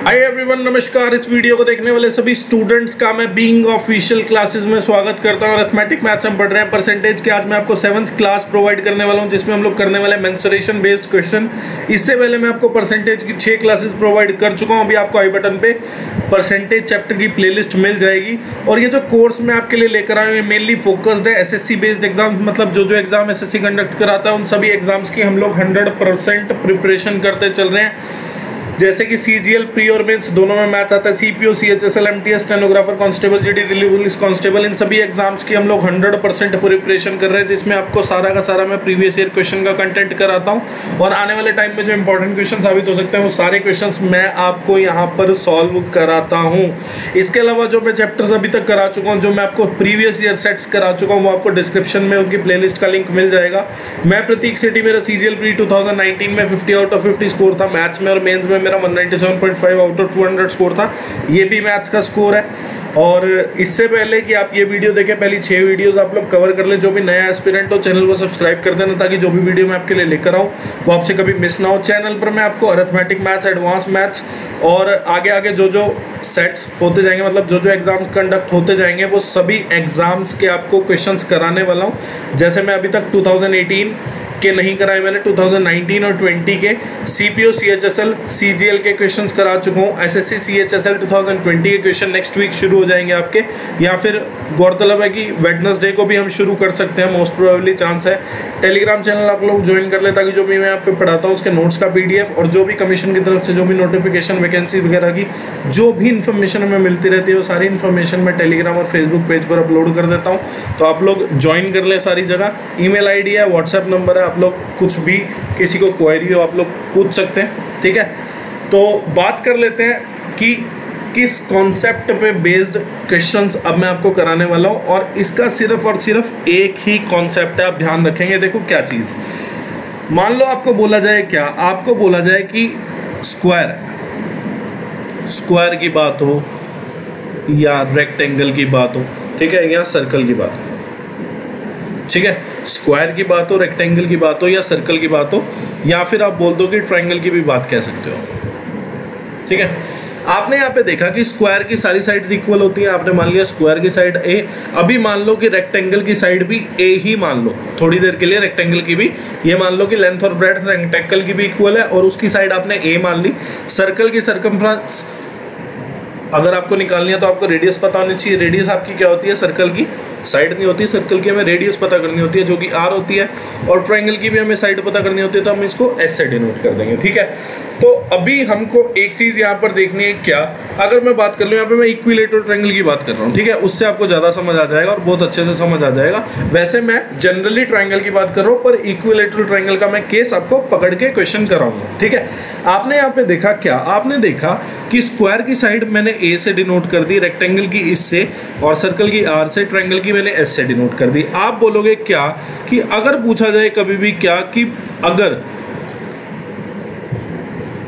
Hi everyone, नमस्कार। इस video को देखने वाले सभी स्टूडेंट्स का मैं बीइंग ऑफिशियल क्लासेस में स्वागत करता हूं। अरिथमेटिक मैथ्स हम पढ़ रहे हैं परसेंटेज के। आज मैं आपको 7th क्लास प्रोवाइड करने वाला हूं, जिसमें हम लोग करने वाले मेंसुरेशन बेस्ड क्वेश्चन। इससे पहले मैं आपको परसेंटेज की 6 क्लासेस प्रोवाइड कर चुका हूं। अभी आपको आई बटन पे परसेंटेज चैप्टर की प्लेलिस्ट मिल जाएगी। और ये जो कोर्स मैं आपके लिए लेकर आया हूँ, ये मेनली फोकस्ड है एसएससी बेस्ड एग्जाम, मतलब जो एग्जाम एसएससी कंडक्ट कराता है उन सभी एग्जाम्स की हम लोग 100% प्रिपरेशन करते चल रहे हैं। जैसे कि सीजीएल प्री और मेंस दोनों में मैथ्स आता है, CPO, CHSL, MTS, stenographer, constable, GD, Delhi police constable, इन सभी एग्जाम्स की हम लोग 100% प्रिपरेशन कर रहे हैं, जिसमें आपको सारा का सारा मैं प्रीवियस ईयर क्वेश्चन का कंटेंट कराता हूं। और आने वाले टाइम में जो इंपॉर्टेंट क्वेश्चन साबित हो सकते हैं वो सारे क्वेश्चंस मैं आपको यहाँ पर सॉल्व कराता हूँ। इसके अलावा जो मैं चैप्टर्स अभी तक करा चुका हूँ, जो मैं आपको प्रीवियस ईयर सेट्स करा चुका हूँ, वो आपको डिस्क्रिप्शन में उनकी प्लेलिस्ट का लिंक मिल जाएगा। मैं प्रतीक सेठी, मेरा सीजीएल प्री 2019 में 50 आउट ऑफ 50 स्कोर था। मैथ्स में और मेंस में मेरा 197.5 आउट ऑफ 200 स्कोर था। ये भी मैथ्स का स्कोर है। और इससे पहले कि आप ये वीडियो देखें, पहली 6 वीडियोस आप लोग कवर कर लें। जो भी नया एस्पिरेंट हो, चैनल को सब्सक्राइब कर देना, ताकि जो भी वीडियो मैं आपके लिए लेकर आऊँ वो आपसे कभी मिस ना हो। चैनल पर मैं आपको अरिथमेटिक मैथ्स, एडवांस मैथ्स और आगे आगे जो सेट्स होते जाएंगे, मतलब जो एग्जाम्स कंडक्ट होते जाएंगे, वो सभी एग्जाम्स के आपको क्वेश्चंस कराने वाला हूँ। जैसे मैं अभी तक 2018 के नहीं कराए, मैंने 2019 और 20 के सीपीओ, सीएचएसएल, सीजीएल के क्वेश्चंस करा चुका हूँ। एसएससी सीएचएसएल 2020 के क्वेश्चन नेक्स्ट वीक शुरू हो जाएंगे आपके, या फिर गौरतलब है कि वेडनेसडे को भी हम शुरू कर सकते हैं, मोस्ट प्रोबेबली चांस है। टेलीग्राम चैनल आप लोग ज्वाइन कर ले, ताकि जो भी मैं आप पे पढ़ाता हूँ उसके नोट्स का पीडीएफ और जो भी कमीशन की तरफ से जो भी नोटिफिकेशन, वैकेंसी वगैरह की जो भी इन्फॉर्मेशन हमें मिलती रहती है, वो सारी इन्फॉर्मेशन मैं टेलीग्राम और फेसबुक पेज पर अपलोड कर देता हूँ। तो आप लोग ज्वाइन कर ले सारी जगह। ईमेल आईडी है, व्हाट्सएप नंबर है, आप लोग कुछ भी किसी को क्वेरी हो आप लोग पूछ सकते हैं, ठीक है। तो बात कर लेते हैं कि किस कॉन्सेप्ट पे बेस्ड क्वेश्चंस अब मैं आपको कराने वाला हूँ। और इसका सिर्फ और सिर्फ एक ही कॉन्सेप्ट है, आप ध्यान रखेंगे। देखो क्या चीज़, मान लो आपको बोला जाए, क्या आपको बोला जाए कि स्क्वायर की बात हो या रेक्टेंगल की बात हो, ठीक है, या सर्कल की बात हो, ठीक है। स्क्वायर की बात हो, रेक्टेंगल की बात हो या सर्कल की बात हो, या फिर आप बोल दो कि ट्रायंगल की भी बात कह सकते हो, ठीक है। आपने यहाँ पे देखा कि स्क्वायर की सारी साइड्स इक्वल होती हैं। आपने मान लिया स्क्वायर की साइड ए। अभी मान लो कि रेक्टेंगल की साइड भी ए ही मान लो, थोड़ी देर के लिए रेक्टेंगल की भी ये मान लो कि लेंथ और ब्रेड्थ रेक्टेंगल की भी इक्वल है, और उसकी साइड आपने ए मान ली। सर्कल की सर्कमफ्रेंस अगर आपको निकालनी है तो आपको रेडियस पता होनी चाहिए। रेडियस आपकी क्या होती है, सर्कल की साइड नहीं होती, सर्कल की हमें रेडियस पता करनी होती है, जो कि आर होती है। और ट्रायंगल की भी हमें साइड पता करनी होती है, तो हम इसको एस से डिनोट कर देंगे, ठीक है। तो अभी हमको एक चीज़ यहाँ पर देखनी है, क्या, अगर मैं बात कर लूँ, यहाँ पे मैं इक्विलेटरल ट्रायंगल की बात कर रहा हूँ, ठीक है, उससे आपको ज़्यादा समझ आ जाएगा और बहुत अच्छे से समझ आ जाएगा। वैसे मैं जनरली ट्रायंगल की बात कर रहा हूँ, पर इक्विलेटरल ट्रायंगल का मैं केस आपको पकड़ के क्वेश्चन कराऊंगा, ठीक है। आपने यहाँ पे देखा, क्या आपने देखा कि स्क्वायर की साइड मैंने ए से डिनोट कर दी, रेक्टेंगल की इससे, और सर्कल की आर से, ट्रायंगल की मैंने एस से डिनोट कर दी। आप बोलोगे क्या कि अगर पूछा जाए कभी भी, क्या कि अगर,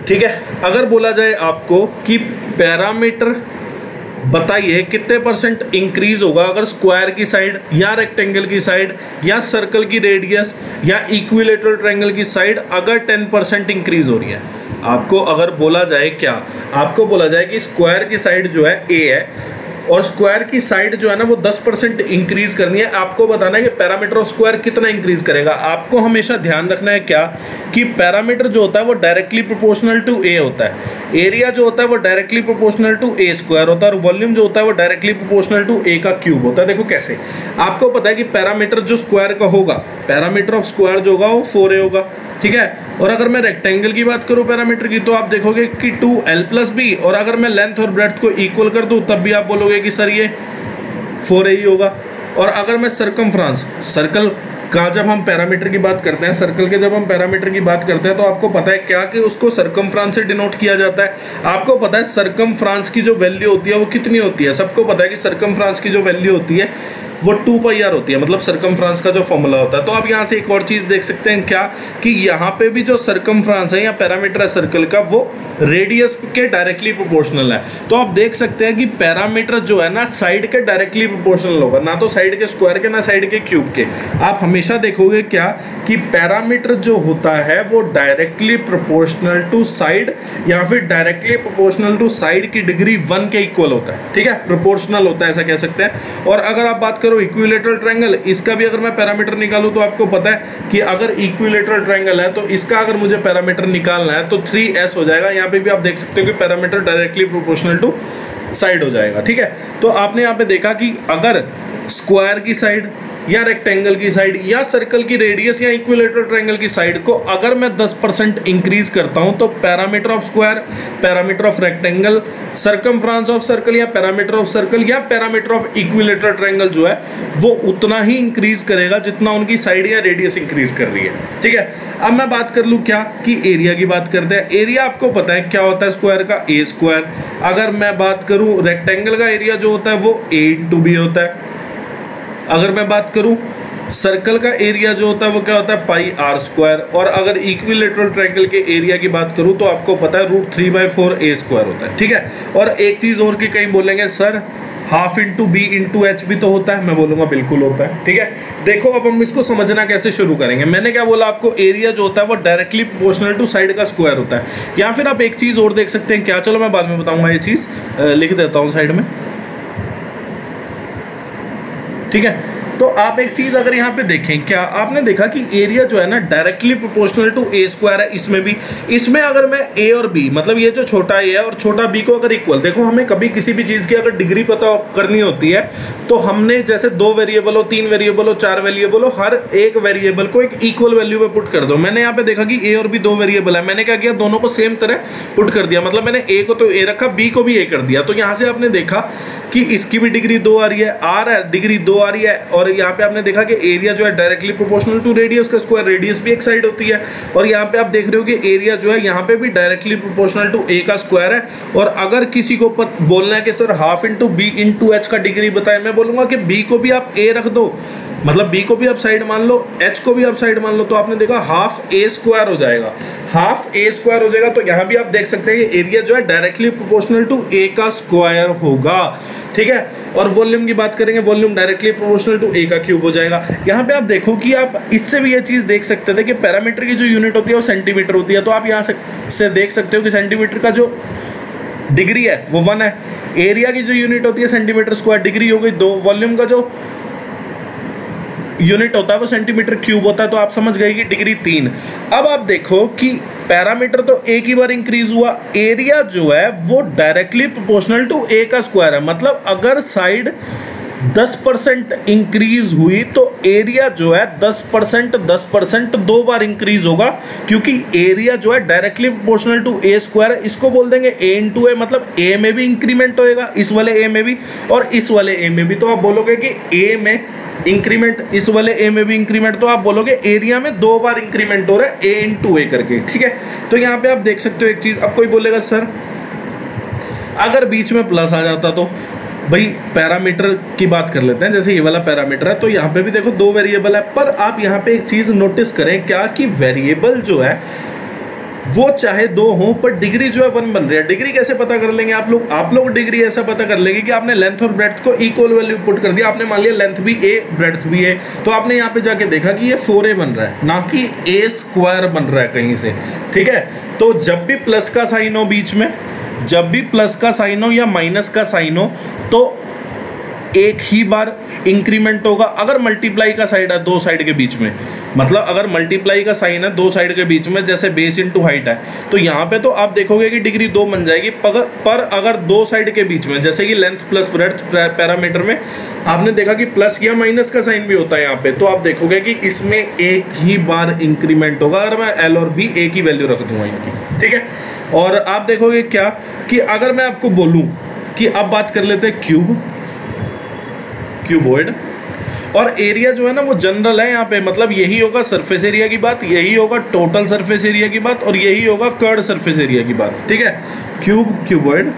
ठीक है, अगर बोला जाए आपको कि पैरामीटर बताइए कितने परसेंट इंक्रीज होगा अगर स्क्वायर की साइड या रेक्टेंगल की साइड या सर्कल की रेडियस या इक्विलेटरल ट्रायंगल की साइड अगर 10% इंक्रीज हो रही है। आपको अगर बोला जाए, क्या आपको बोला जाए कि स्क्वायर की साइड जो है ए है और स्क्वायर की साइड जो है ना वो 10% इंक्रीज करनी है, आपको बताना है कि पैरामीटर ऑफ स्क्वायर कितना इंक्रीज करेगा। आपको हमेशा ध्यान रखना है क्या कि पैरामीटर जो होता है वो डायरेक्टली प्रोपोर्शनल टू ए होता है, एरिया जो होता है वो directly proportional to a square होता है, और वॉल्यूम जो होता है वो डायरेक्टली प्रोपोर्शनल टू ए का क्यूब होता है। देखो कैसे, आपको पता है कि पैरामीटर जो स्क्वायर का होगा, पैरामीटर ऑफ स्क्वायर जो होगा वो 4a होगा, ठीक है। और अगर मैं रेक्टेंगल की बात करूं पैरामीटर की, तो आप देखोगे कि 2l+b, और अगर मैं लेंथ और ब्रेड्थ को इक्वल कर दूं तब भी आप बोलोगे कि सर ये 4a ही होगा। और अगर मैं सर्कमफ्रेंस, सर्कल का जब हम पैरामीटर की बात करते हैं, सर्कल के जब हम पैरामीटर की बात करते हैं, तो आपको पता है क्या कि उसको सर्कमफ्रेंस से डिनोट किया जाता है। आपको पता है सर्कमफ्रेंस की जो वैल्यू होती है वो कितनी होती है, सबको पता है कि सर्कमफ्रेंस की जो वैल्यू होती है वो 2 पाई आर होती है, मतलब सर्कमफ्रांस का जो फॉर्मूला होता है। तो आप यहाँ से एक और चीज़ देख सकते हैं क्या, कि यहाँ पे भी जो सर्कमफ्रांस है या पैरामीटर है सर्कल का, वो रेडियस के डायरेक्टली प्रोपोर्शनल है। तो आप देख सकते हैं कि पैरामीटर जो है ना साइड के डायरेक्टली प्रोपोर्शनल होगा, ना तो साइड के स्क्वायर के ना साइड के क्यूब के। आप हमेशा देखोगे क्या कि पैरामीटर जो होता है वो डायरेक्टली प्रोपोर्शनल टू साइड या फिर डायरेक्टली प्रोपोर्शनल टू साइड की डिग्री 1 के इक्वल होता है, ठीक है, प्रोपोर्शनल होता है, ऐसा कह सकते हैं। और अगर आप बात करो इक्विलेटरल ट्रायंगल, इसका भी अगर मैं पैरामीटर निकालूं तो आपको पता है कि अगर इक्विलेटरल ट्रायंगल है तो इसका अगर मुझे पैरामीटर निकालना है तो 3s हो जाएगा। यहाँ पे भी आप देख सकते हो कि parameter directly proportional to side हो जाएगा, ठीक है। तो आपने यहाँ पे देखा कि अगर स्क्वायर की साइड या रेक्टेंगल की साइड या सर्कल की रेडियस या इक्विलेटरल ट्रायंगल की साइड को अगर मैं 10% इंक्रीज करता हूं तो parameter of square, parameter of rectangle, circumference of circle या पैरामीटर ऑफ सर्कल या पैरामीटर ऑफ इक्विलेटरल ट्रायंगल जो है वो उतना ही इंक्रीज करेगा जितना उनकी साइड या रेडियस इंक्रीज कर रही है, ठीक है। अब मैं बात कर लूँ क्या कि एरिया की बात करते हैं। एरिया आपको पता है क्या होता है स्क्वायर का, ए स्क्वायर। अगर मैं बात करूँ रेक्टेंगल का एरिया जो होता है वो a/b होता है। अगर मैं बात करूं सर्कल का एरिया जो होता है वो क्या होता है पाई r स्क्वायर। और अगर इक्विलेटरल ट्रायंगल के एरिया की बात करूं तो आपको पता है √3/4 a स्क्वायर होता है, ठीक है। और एक चीज़ और की कहीं बोलेंगे sir half into b into H भी तो होता है, मैं बोलूँगा बिल्कुल होता है, ठीक है। देखो अब हम इसको समझना कैसे शुरू करेंगे। मैंने क्या बोला आपको, एरिया जो होता है वो डायरेक्टली प्रोपोर्शनल टू साइड का स्क्वायर होता है। या फिर आप एक चीज़ और देख सकते हैं क्या, चलो मैं बाद में बताऊँगा, ये चीज़ लिख देता हूँ साइड में, ठीक है। तो आप एक चीज अगर यहाँ पे देखें क्या, आपने देखा कि एरिया जो है ना directly proportional to a square है। इसमें भी, इसमें अगर मैं a और b, मतलब ये जो छोटा a है और छोटा b को अगर इक्वल, देखो हमें कभी किसी भी चीज की अगर डिग्री पता करनी होती है तो हमने जैसे 2 वेरिएबल हो, 3 वेरिएबल हो, 4 वेरिएबल हो, हर एक वेरिएबल को एक इक्वल वैल्यू पे पुट कर दो। मैंने यहाँ पे देखा कि a और b 2 वेरिएबल है, मैंने क्या किया, दोनों को सेम तरह पुट कर दिया। मतलब मैंने a को तो a रखा, b को भी a कर दिया। तो यहाँ से आपने देखा कि इसकी भी डिग्री 2 आ रही है, r है डिग्री 2 आ रही है। और यहाँ पे आपने देखा कि एरिया जो है डायरेक्टली प्रोपोर्शनल टू रेडियस का स्क्वायर, रेडियस भी एक साइड होती है। और यहाँ पे आप देख रहे हो कि एरिया जो है यहाँ पे भी डायरेक्टली प्रोपोर्शनल टू a का स्क्वायर है। और अगर किसी को बोलना है कि sir half into b into H का डिग्री बताएं, मैं बोलूँगा कि b को भी आप a रख दो, मतलब b को भी आप साइड मान लो, h को भी आप साइड मान लो, तो आपने देखा हाफ a स्क्वायर हो जाएगा, हाफ a स्क्वायर हो जाएगा। तो यहाँ भी आप देख सकते हैं कि एरिया जो है डायरेक्टली प्रोपोर्शनल टू a का स्क्वायर होगा, ठीक है। और वॉल्यूम की बात करेंगे, volume directly proportional to a का क्यूब हो जाएगा। यहाँ पे आप देखो कि आप इससे भी ये चीज़ देख सकते थे कि पैरामीटर की जो यूनिट होती है वो सेंटीमीटर होती है। तो आप यहाँ से देख सकते हो कि सेंटीमीटर का जो डिग्री है वो 1 है, एरिया की जो यूनिट होती है सेंटीमीटर स्क्वायर, डिग्री हो गई 2, वॉल्यूम का जो यूनिट होता है वो सेंटीमीटर क्यूब होता है। तो आप समझ गए कि डिग्री 3। अब आप देखो कि पैरामीटर तो एक ही बार इंक्रीज हुआ, एरिया जो है वो डायरेक्टली प्रोपोर्शनल टू a का स्क्वायर है। मतलब अगर साइड 10% इंक्रीज हुई तो एरिया जो है 10% 2 बार इंक्रीज होगा, क्योंकि एरिया जो है directly proportional to a square है। इसको बोल देंगे a इंटू a, मतलब a में भी इंक्रीमेंट होएगा, इस वाले a में भी और इस वाले a में भी। तो आप बोलोगे कि a में इंक्रीमेंट, इस वाले a में भी इंक्रीमेंट, तो आप बोलोगे एरिया में 2 बार इंक्रीमेंट हो रहा है a इंटू a करके, ठीक है। तो यहाँ पे आप देख सकते हो एक चीज़, अब कोई बोलेगा सर अगर बीच में प्लस आ जाता तो, भाई पैरामीटर की बात कर लेते हैं। जैसे ये वाला पैरामीटर है तो यहाँ पे भी देखो 2 वेरिएबल है, पर आप यहाँ पे एक चीज़ नोटिस करें क्या कि वेरिएबल जो है वो चाहे 2 हो पर डिग्री जो है 1 बन रही है। डिग्री कैसे पता कर लेंगे आप लोग डिग्री ऐसा पता कर लेंगे कि आपने लेंथ और ब्रेड्थ को इक्वल वैल्यू पुट कर दिया। आपने मान लिया लेंथ भी a ब्रेड्थ भी a, तो आपने यहाँ पे जाके देखा कि ये 4a बन रहा है, ना कि a स्क्वायर बन रहा है कहीं से, ठीक है। तो जब भी प्लस का साइन हो बीच में, जब भी प्लस का साइन हो या माइनस का साइन हो तो एक ही बार इंक्रीमेंट होगा। अगर मल्टीप्लाई का साइड है 2 साइड के बीच में, मतलब अगर मल्टीप्लाई का साइन है 2 साइड के बीच में, जैसे बेस इंटू हाइट है, तो यहाँ पे तो आप देखोगे कि डिग्री 2 बन जाएगी। पर अगर 2 साइड के बीच में, जैसे कि लेंथ प्लस ब्रेड्थ पैरामीटर में आपने देखा कि प्लस या माइनस का साइन भी होता है यहाँ पे, तो आप देखोगे कि इसमें एक ही बार इंक्रीमेंट होगा। अगर मैं एल और बी एक ही वैल्यू रख दूंगा इनकी, ठीक है। और आप देखोगे क्या कि अगर मैं आपको बोलूँ कि अब बात कर लेते हैं क्यूबॉइड, और एरिया जो है ना वो जनरल है यहाँ पे, मतलब यही होगा सरफेस एरिया की बात, यही होगा टोटल सरफेस एरिया की बात, और यही होगा कर्ड सरफेस एरिया की बात, ठीक है। क्यूबॉइड,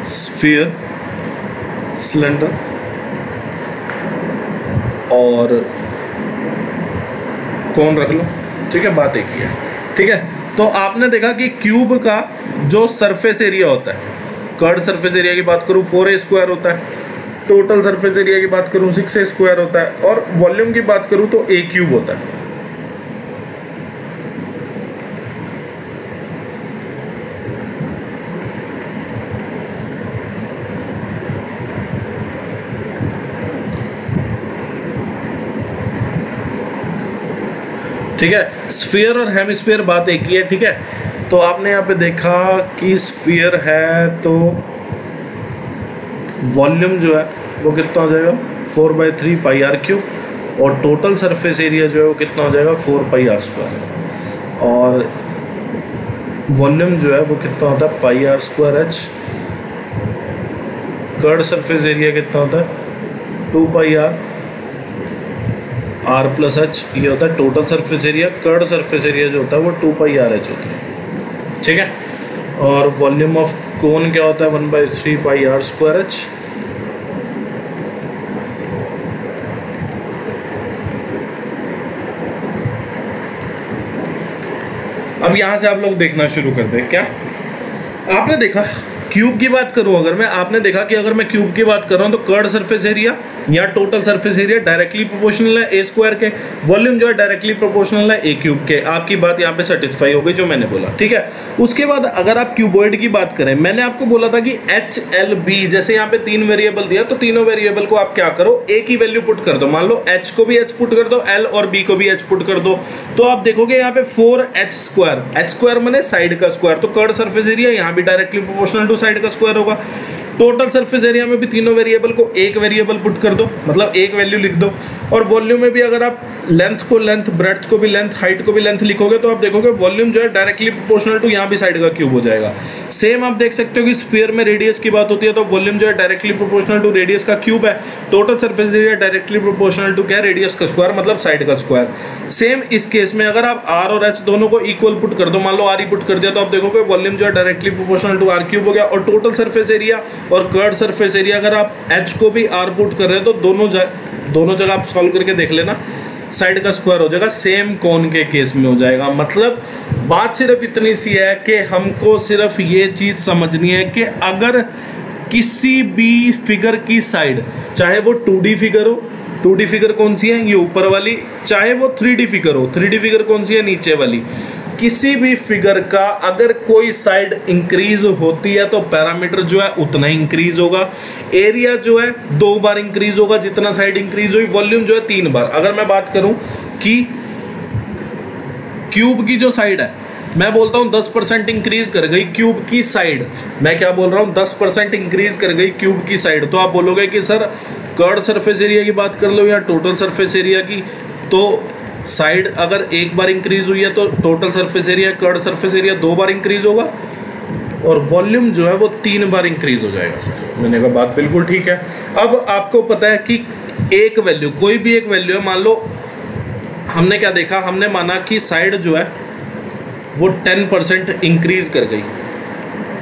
स्फीयर, सिलेंडर, और कौन रख लो, ठीक है, बात एक ही है, ठीक है। तो आपने देखा कि क्यूब का जो सरफेस एरिया होता है, कर्ड सरफेस एरिया की बात करूँ 4a² होता है, टोटल सरफेस एरिया की बात करूँ 6a² होता है, और वॉल्यूम की बात करूँ तो a³ होता है। ठीक है, स्फीयर और हेमिस्फीयर बात एक ही है, ठीक है। तो आपने यहाँ पे देखा कि स्फीयर है तो वॉल्यूम जो है वो कितना हो जाएगा 4/3 πr³ और टोटल सरफेस एरिया जो है वो कितना हो जाएगा 4πr², और वॉल्यूम जो है वो कितना होता है πr²h, कर्ड सरफेस एरिया कितना होता है 2πr r+h, ये होता है total surface area. Curd surface area जो होता है वो 2πrh होता है, ठीक है। और वॉल्यूम ऑफ कोन क्या होता है 1/3 πr²h। अब यहां से आप लोग देखना शुरू कर दें। क्या आपने देखा क्यूब की बात करूं अगर मैं, आपने देखा कि अगर मैं क्यूब की बात कर रहा हूं तो कर्ड सरफेस एरिया या total surface area directly proportional है a² के, वॉल्यूम जो है डायरेक्टली प्रोपोर्शनल है a³ के। आपकी बात यहाँ पे सेटिस्फाई हो गई जो मैंने बोला, ठीक है। उसके बाद अगर आप क्यूबॉइड की बात करें, मैंने आपको बोला था कि h, l, b, जैसे यहाँ पे 3 वेरिएबल दिया तो तीनों वेरिएबल को आप क्या करो, a की वैल्यू पुट कर दो। मान लो h को भी h पुट कर दो, l और b को भी h पुट कर दो, तो आप देखोगे यहाँ पे 4h², h² माने साइड का स्क्वायर, तो कर्ड सरफेस एरिया यहाँ भी डायरेक्टली प्रोपोर्शनल टू साइड का स्क्वायर होगा। टोटल सरफेस एरिया में भी तीनों वेरिएबल को एक वेरिएबल पुट कर दो, मतलब एक वैल्यू लिख दो। और वॉल्यूम में भी अगर आप लेंथ को लेंथ, ब्रेड्थ को भी लेंथ, हाइट को भी लेंथ लिखोगे तो आप देखोगे वॉल्यूम जो है डायरेक्टली प्रोपोर्शनल टू यहाँ भी साइड का क्यूब हो जाएगा। सेम आप देख सकते हो कि स्फीयर में रेडियस की बात होती है तो वॉल्यूम जो है डायरेक्टली प्रोपोर्शनल टू रेडियस का क्यूब है, total surface area directly proportional to क्या, रेडियस का स्क्वायर, मतलब साइड का स्क्वायर। सेम इस केस में अगर आप r और h दोनों को इक्वल पुट कर दो, मान लो r ही पुट कर दिया, तो आप देखोगे वॉल्यूम जो है डायरेक्टली प्रोपोर्शनल टू r³ हो गया। और टोटल सरफेस एरिया और कर्ड सरफेस एरिया अगर आप h को भी r पुट कर रहे हो तो दोनों जगह आप सॉल्व करके देख लेना, साइड का स्क्वायर हो जाएगा। सेम कोन के केस में हो जाएगा। मतलब बात सिर्फ इतनी सी है कि हमको सिर्फ ये चीज़ समझनी है कि अगर किसी भी फिगर की साइड, चाहे वो 2D फिगर हो, 2D फिगर कौन सी है, ये ऊपर वाली, चाहे वो 3D फिगर हो, 3D फिगर कौन सी है, नीचे वाली, किसी भी फिगर का अगर कोई साइड इंक्रीज होती है तो पैरामीटर जो है उतना ही इंक्रीज होगा। एरिया जो है 2 बार इंक्रीज होगा जितना साइड इंक्रीज हुई, वॉल्यूम जो है 3 बार। अगर मैं बात करूं कि क्यूब की जो साइड है, मैं बोलता हूं 10% इंक्रीज कर गई क्यूब की साइड, मैं क्या बोल रहा हूं 10% इंक्रीज कर गई क्यूब की साइड, तो आप बोलोगे कि सर कर्ड सरफेस एरिया की बात कर लो या टोटल सरफेस एरिया की, तो साइड अगर एक बार इंक्रीज हुई है तो total surface area, curd surface area 2 बार इंक्रीज होगा और वॉल्यूम जो है वो 3 बार इंक्रीज हो जाएगा। सर मैंने कहा बात बिल्कुल ठीक है। अब आपको पता है कि एक वैल्यू, कोई भी एक वैल्यू है, मान लो हमने क्या देखा, हमने माना कि साइड जो है वो 10% इंक्रीज कर गई,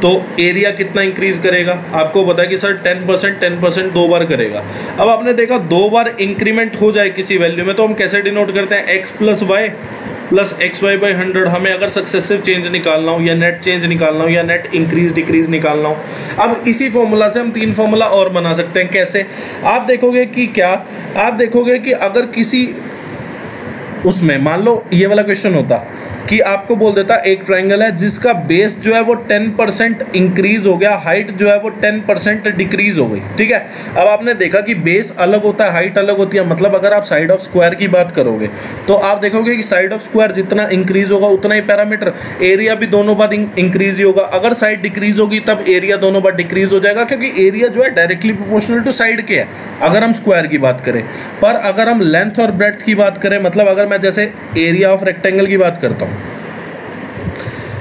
तो एरिया कितना इंक्रीज करेगा, आपको पता है कि सर 10% 2 बार करेगा। अब आपने देखा 2 बार इंक्रीमेंट हो जाए किसी वैल्यू में तो हम कैसे डिनोट करते हैं, x + y + xy/100। हमें अगर सक्सेसिव चेंज निकालना हो या नेट चेंज निकालना हो या नेट इंक्रीज डिक्रीज निकालना हो, अब इसी फॉर्मूला से हम 3 फॉर्मूला और बना सकते हैं। कैसे, आप देखोगे कि क्या, आप देखोगे कि अगर किसी उसमें मान लो ये वाला क्वेश्चन होता कि आपको बोल देता एक ट्रायंगल है जिसका बेस जो है वो 10% इंक्रीज हो गया, हाइट जो है वो 10% डिक्रीज हो गई, ठीक है। अब आपने देखा कि बेस अलग होता है, हाइट अलग होती है, मतलब अगर आप साइड ऑफ स्क्वायर की बात करोगे तो आप देखोगे कि साइड ऑफ स्क्वायर जितना इंक्रीज होगा उतना ही पैरामीटर, एरिया भी दोनों बार इंक्रीज ही होगा। अगर साइड डिक्रीज होगी तब एरिया दोनों बार डिक्रीज हो जाएगा, क्योंकि एरिया जो है डायरेक्टली प्रोपोर्शनल टू साइड के है अगर हम स्क्वायर की बात करें। पर अगर हम लेंथ और ब्रेड्थ की बात करें, मतलब अगर मैं जैसे एरिया ऑफ रेक्टेंगल की बात करता हूँ,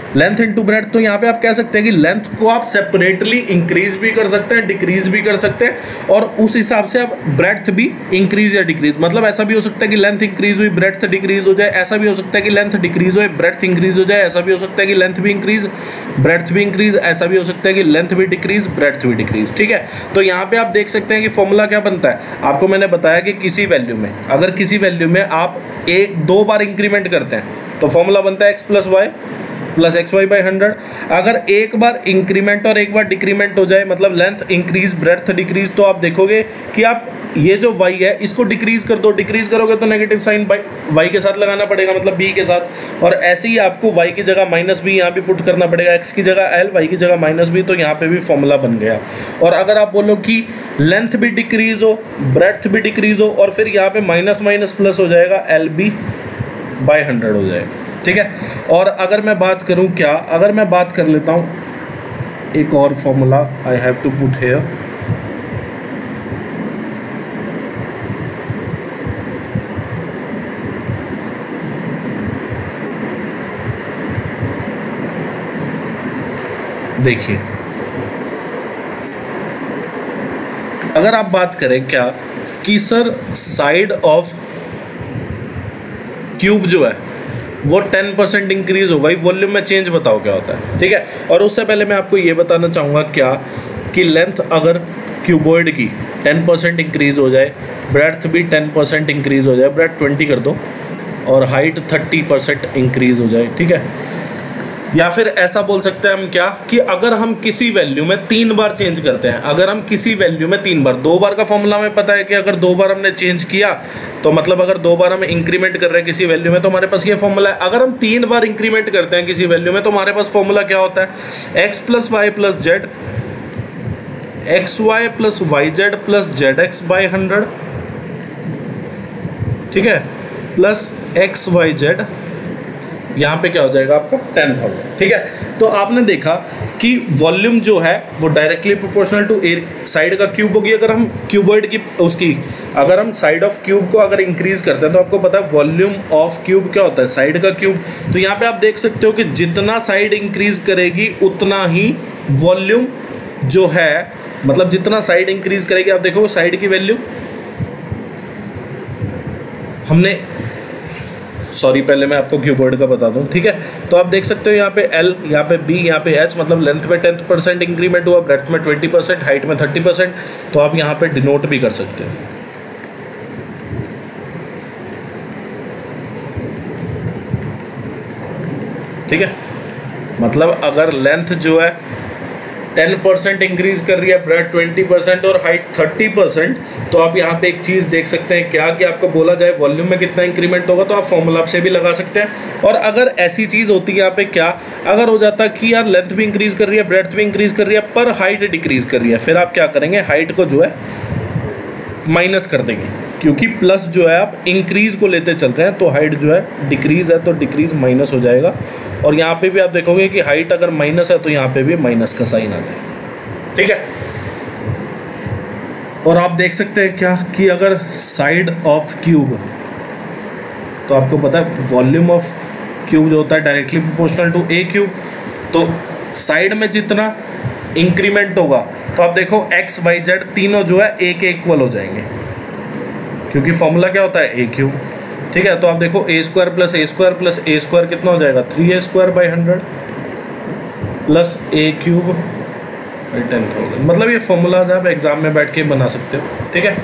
लेंथ इंटू ब्रेथ, तो यहाँ पे आप कह सकते हैं कि लेंथ को आप सेपरेटली इंक्रीज भी कर सकते हैं, डिक्रीज भी कर सकते हैं, और उस हिसाब से आप ब्रेथ भी इंक्रीज या डिक्रीज, मतलब ऐसा भी हो सकता है कि लेंथ इंक्रीज हुई ब्रेथ डिक्रीज हो जाए, ऐसा भी हो सकता है कि लेंथ डिक्रीज हो ब्रेथ इंक्रीज हो जाए, ऐसा भी हो सकता है कि लेंथ भी इंक्रीज ब्रेथ भी इंक्रीज, ऐसा भी हो सकता है कि लेंथ भी डिक्रीज ब्रेथ भी डिक्रीज। ठीक है, तो यहाँ पे आप देख सकते हैं कि फॉर्मूला क्या बनता है। आपको मैंने बताया कि किसी वैल्यू में, अगर किसी वैल्यू में आप दो बार इंक्रीमेंट करते हैं तो फॉर्मूला बनता है x plus y plus x y by 100। अगर एक बार इंक्रीमेंट और एक बार डिक्रीमेंट हो जाए, मतलब लेंथ इंक्रीज ब्रेथ डिक्रीज, तो आप देखोगे कि आप ये जो y है इसको डिक्रीज कर दो, डिक्रीज करोगे तो नेगेटिव साइन y के साथ लगाना पड़ेगा, मतलब b के साथ, और ऐसे ही आपको y की जगह माइनस b यहाँ भी पुट करना पड़ेगा, x की जगह l, y की जगह माइनस b, तो यहाँ पे भी फॉर्मूला बन गया। और अगर आप बोलो कि लेंथ भी डिक्रीज हो ब्रेथ भी डिक्रीज हो, और फिर यहाँ पे माइनस माइनस प्लस हो जाएगा, LB बाई 100 हो जाएगा। ठीक है, और अगर मैं बात करूं क्या, अगर मैं बात कर लेता हूं एक और formula I have to put here, देखिए अगर आप बात करें क्या कि सर साइड ऑफ क्यूब जो है वो 10% इंक्रीज हो गई, वॉल्यूम में चेंज बताओ क्या होता है। ठीक है, और उससे पहले मैं आपको ये बताना चाहूँगा क्या कि लेंथ अगर क्यूबॉइड की 10% इंक्रीज हो जाए, ब्रेड्थ भी 10% इंक्रीज हो जाए, ब्रेड्थ 20 कर दो, और हाइट 30% इंक्रीज हो जाए। ठीक है, या फिर ऐसा बोल सकते हैं हम क्या कि अगर हम किसी वैल्यू में 3 बार चेंज करते हैं, अगर हम किसी वैल्यू में 3 बार, 2 बार का फॉर्मूला हमें पता है कि अगर 2 बार हमने चेंज किया तो मतलब अगर 2 बार हम इंक्रीमेंट कर रहे हैं किसी वैल्यू में तो हमारे पास ये फॉर्मूला है। अगर हम 3 बार इंक्रीमेंट करते हैं किसी वैल्यू में तो हमारे पास फॉर्मूला क्या होता है, x plus y plus z, x y plus y z plus z x by 100, ठीक है, प्लस एक्स वाई जेड, यहाँ पे क्या हो जाएगा आपका 10,000। ठीक है, तो आपने देखा कि वॉल्यूम जो है वो डायरेक्टली प्रोपोर्शनल टू साइड का क्यूब होगी। अगर हम क्यूबॉइड की उसकी अगर हम साइड ऑफ क्यूब को अगर इंक्रीज करते हैं तो आपको पता है वॉल्यूम ऑफ क्यूब क्या होता है, साइड का क्यूब। तो यहाँ पे आप देख सकते हो कि जितना साइड इंक्रीज करेगी उतना ही वॉल्यूम जो है, मतलब जितना साइड इंक्रीज करेगी, आप देखो साइड की वैल्यू हमने सॉरी पहले मैं आपको क्यूबॉइड का बता दूं। ठीक है, तो आप देख सकते हो यहाँ पे L, यहाँ पे B, यहाँ पे H, मतलब लेंथ में 10% इंक्रीमेंट हुआ, ब्रेथ में 20%, हाइट में 30%, तो आप यहाँ पे डिनोट भी कर सकते हो। ठीक है, मतलब अगर लेंथ जो है 10% इंक्रीज कर रही है, ब्रेथ 20% और हाइट 30%, तो आप यहाँ पे एक चीज़ देख सकते हैं क्या कि आपको बोला जाए वॉल्यूम में कितना इंक्रीमेंट होगा, तो आप फॉर्मूला से भी लगा सकते हैं। और अगर ऐसी चीज़ होती है यहाँ पे क्या, अगर हो जाता कि यार लेंथ भी इंक्रीज कर रही है, ब्रेथ भी इंक्रीज कर रही है, पर हाइट डिक्रीज कर रही है, फिर आप क्या करेंगे, हाइट को जो है माइनस कर देंगे, क्योंकि प्लस जो है आप इंक्रीज को लेते चल रहे हैं, तो हाइट जो है डिक्रीज है तो डिक्रीज माइनस हो जाएगा। और यहाँ पे भी आप देखोगे कि हाइट अगर माइनस है तो यहाँ पे भी माइनस का साइन आ जाएगा। ठीक है, और आप देख सकते हैं क्या कि अगर साइड ऑफ क्यूब, तो आपको पता है वॉल्यूम ऑफ क्यूब जो होता है directly proportional to a cube, तो साइड में जितना इंक्रीमेंट होगा तो आप देखो एक्स वाई जेड तीनों जो है ए के इक्वल हो जाएंगे, क्योंकि फॉर्मूला क्या होता है ए क्यूब। ठीक है, तो आप देखो ए स्क्वायर प्लस ए स्क्वायर प्लस ए स्क्वायर कितना हो जाएगा, 3a square by 100 plus A cube by 10,000। मतलब ये फॉर्मूलाज आप एग्जाम में बैठ के बना सकते हो। ठीक है,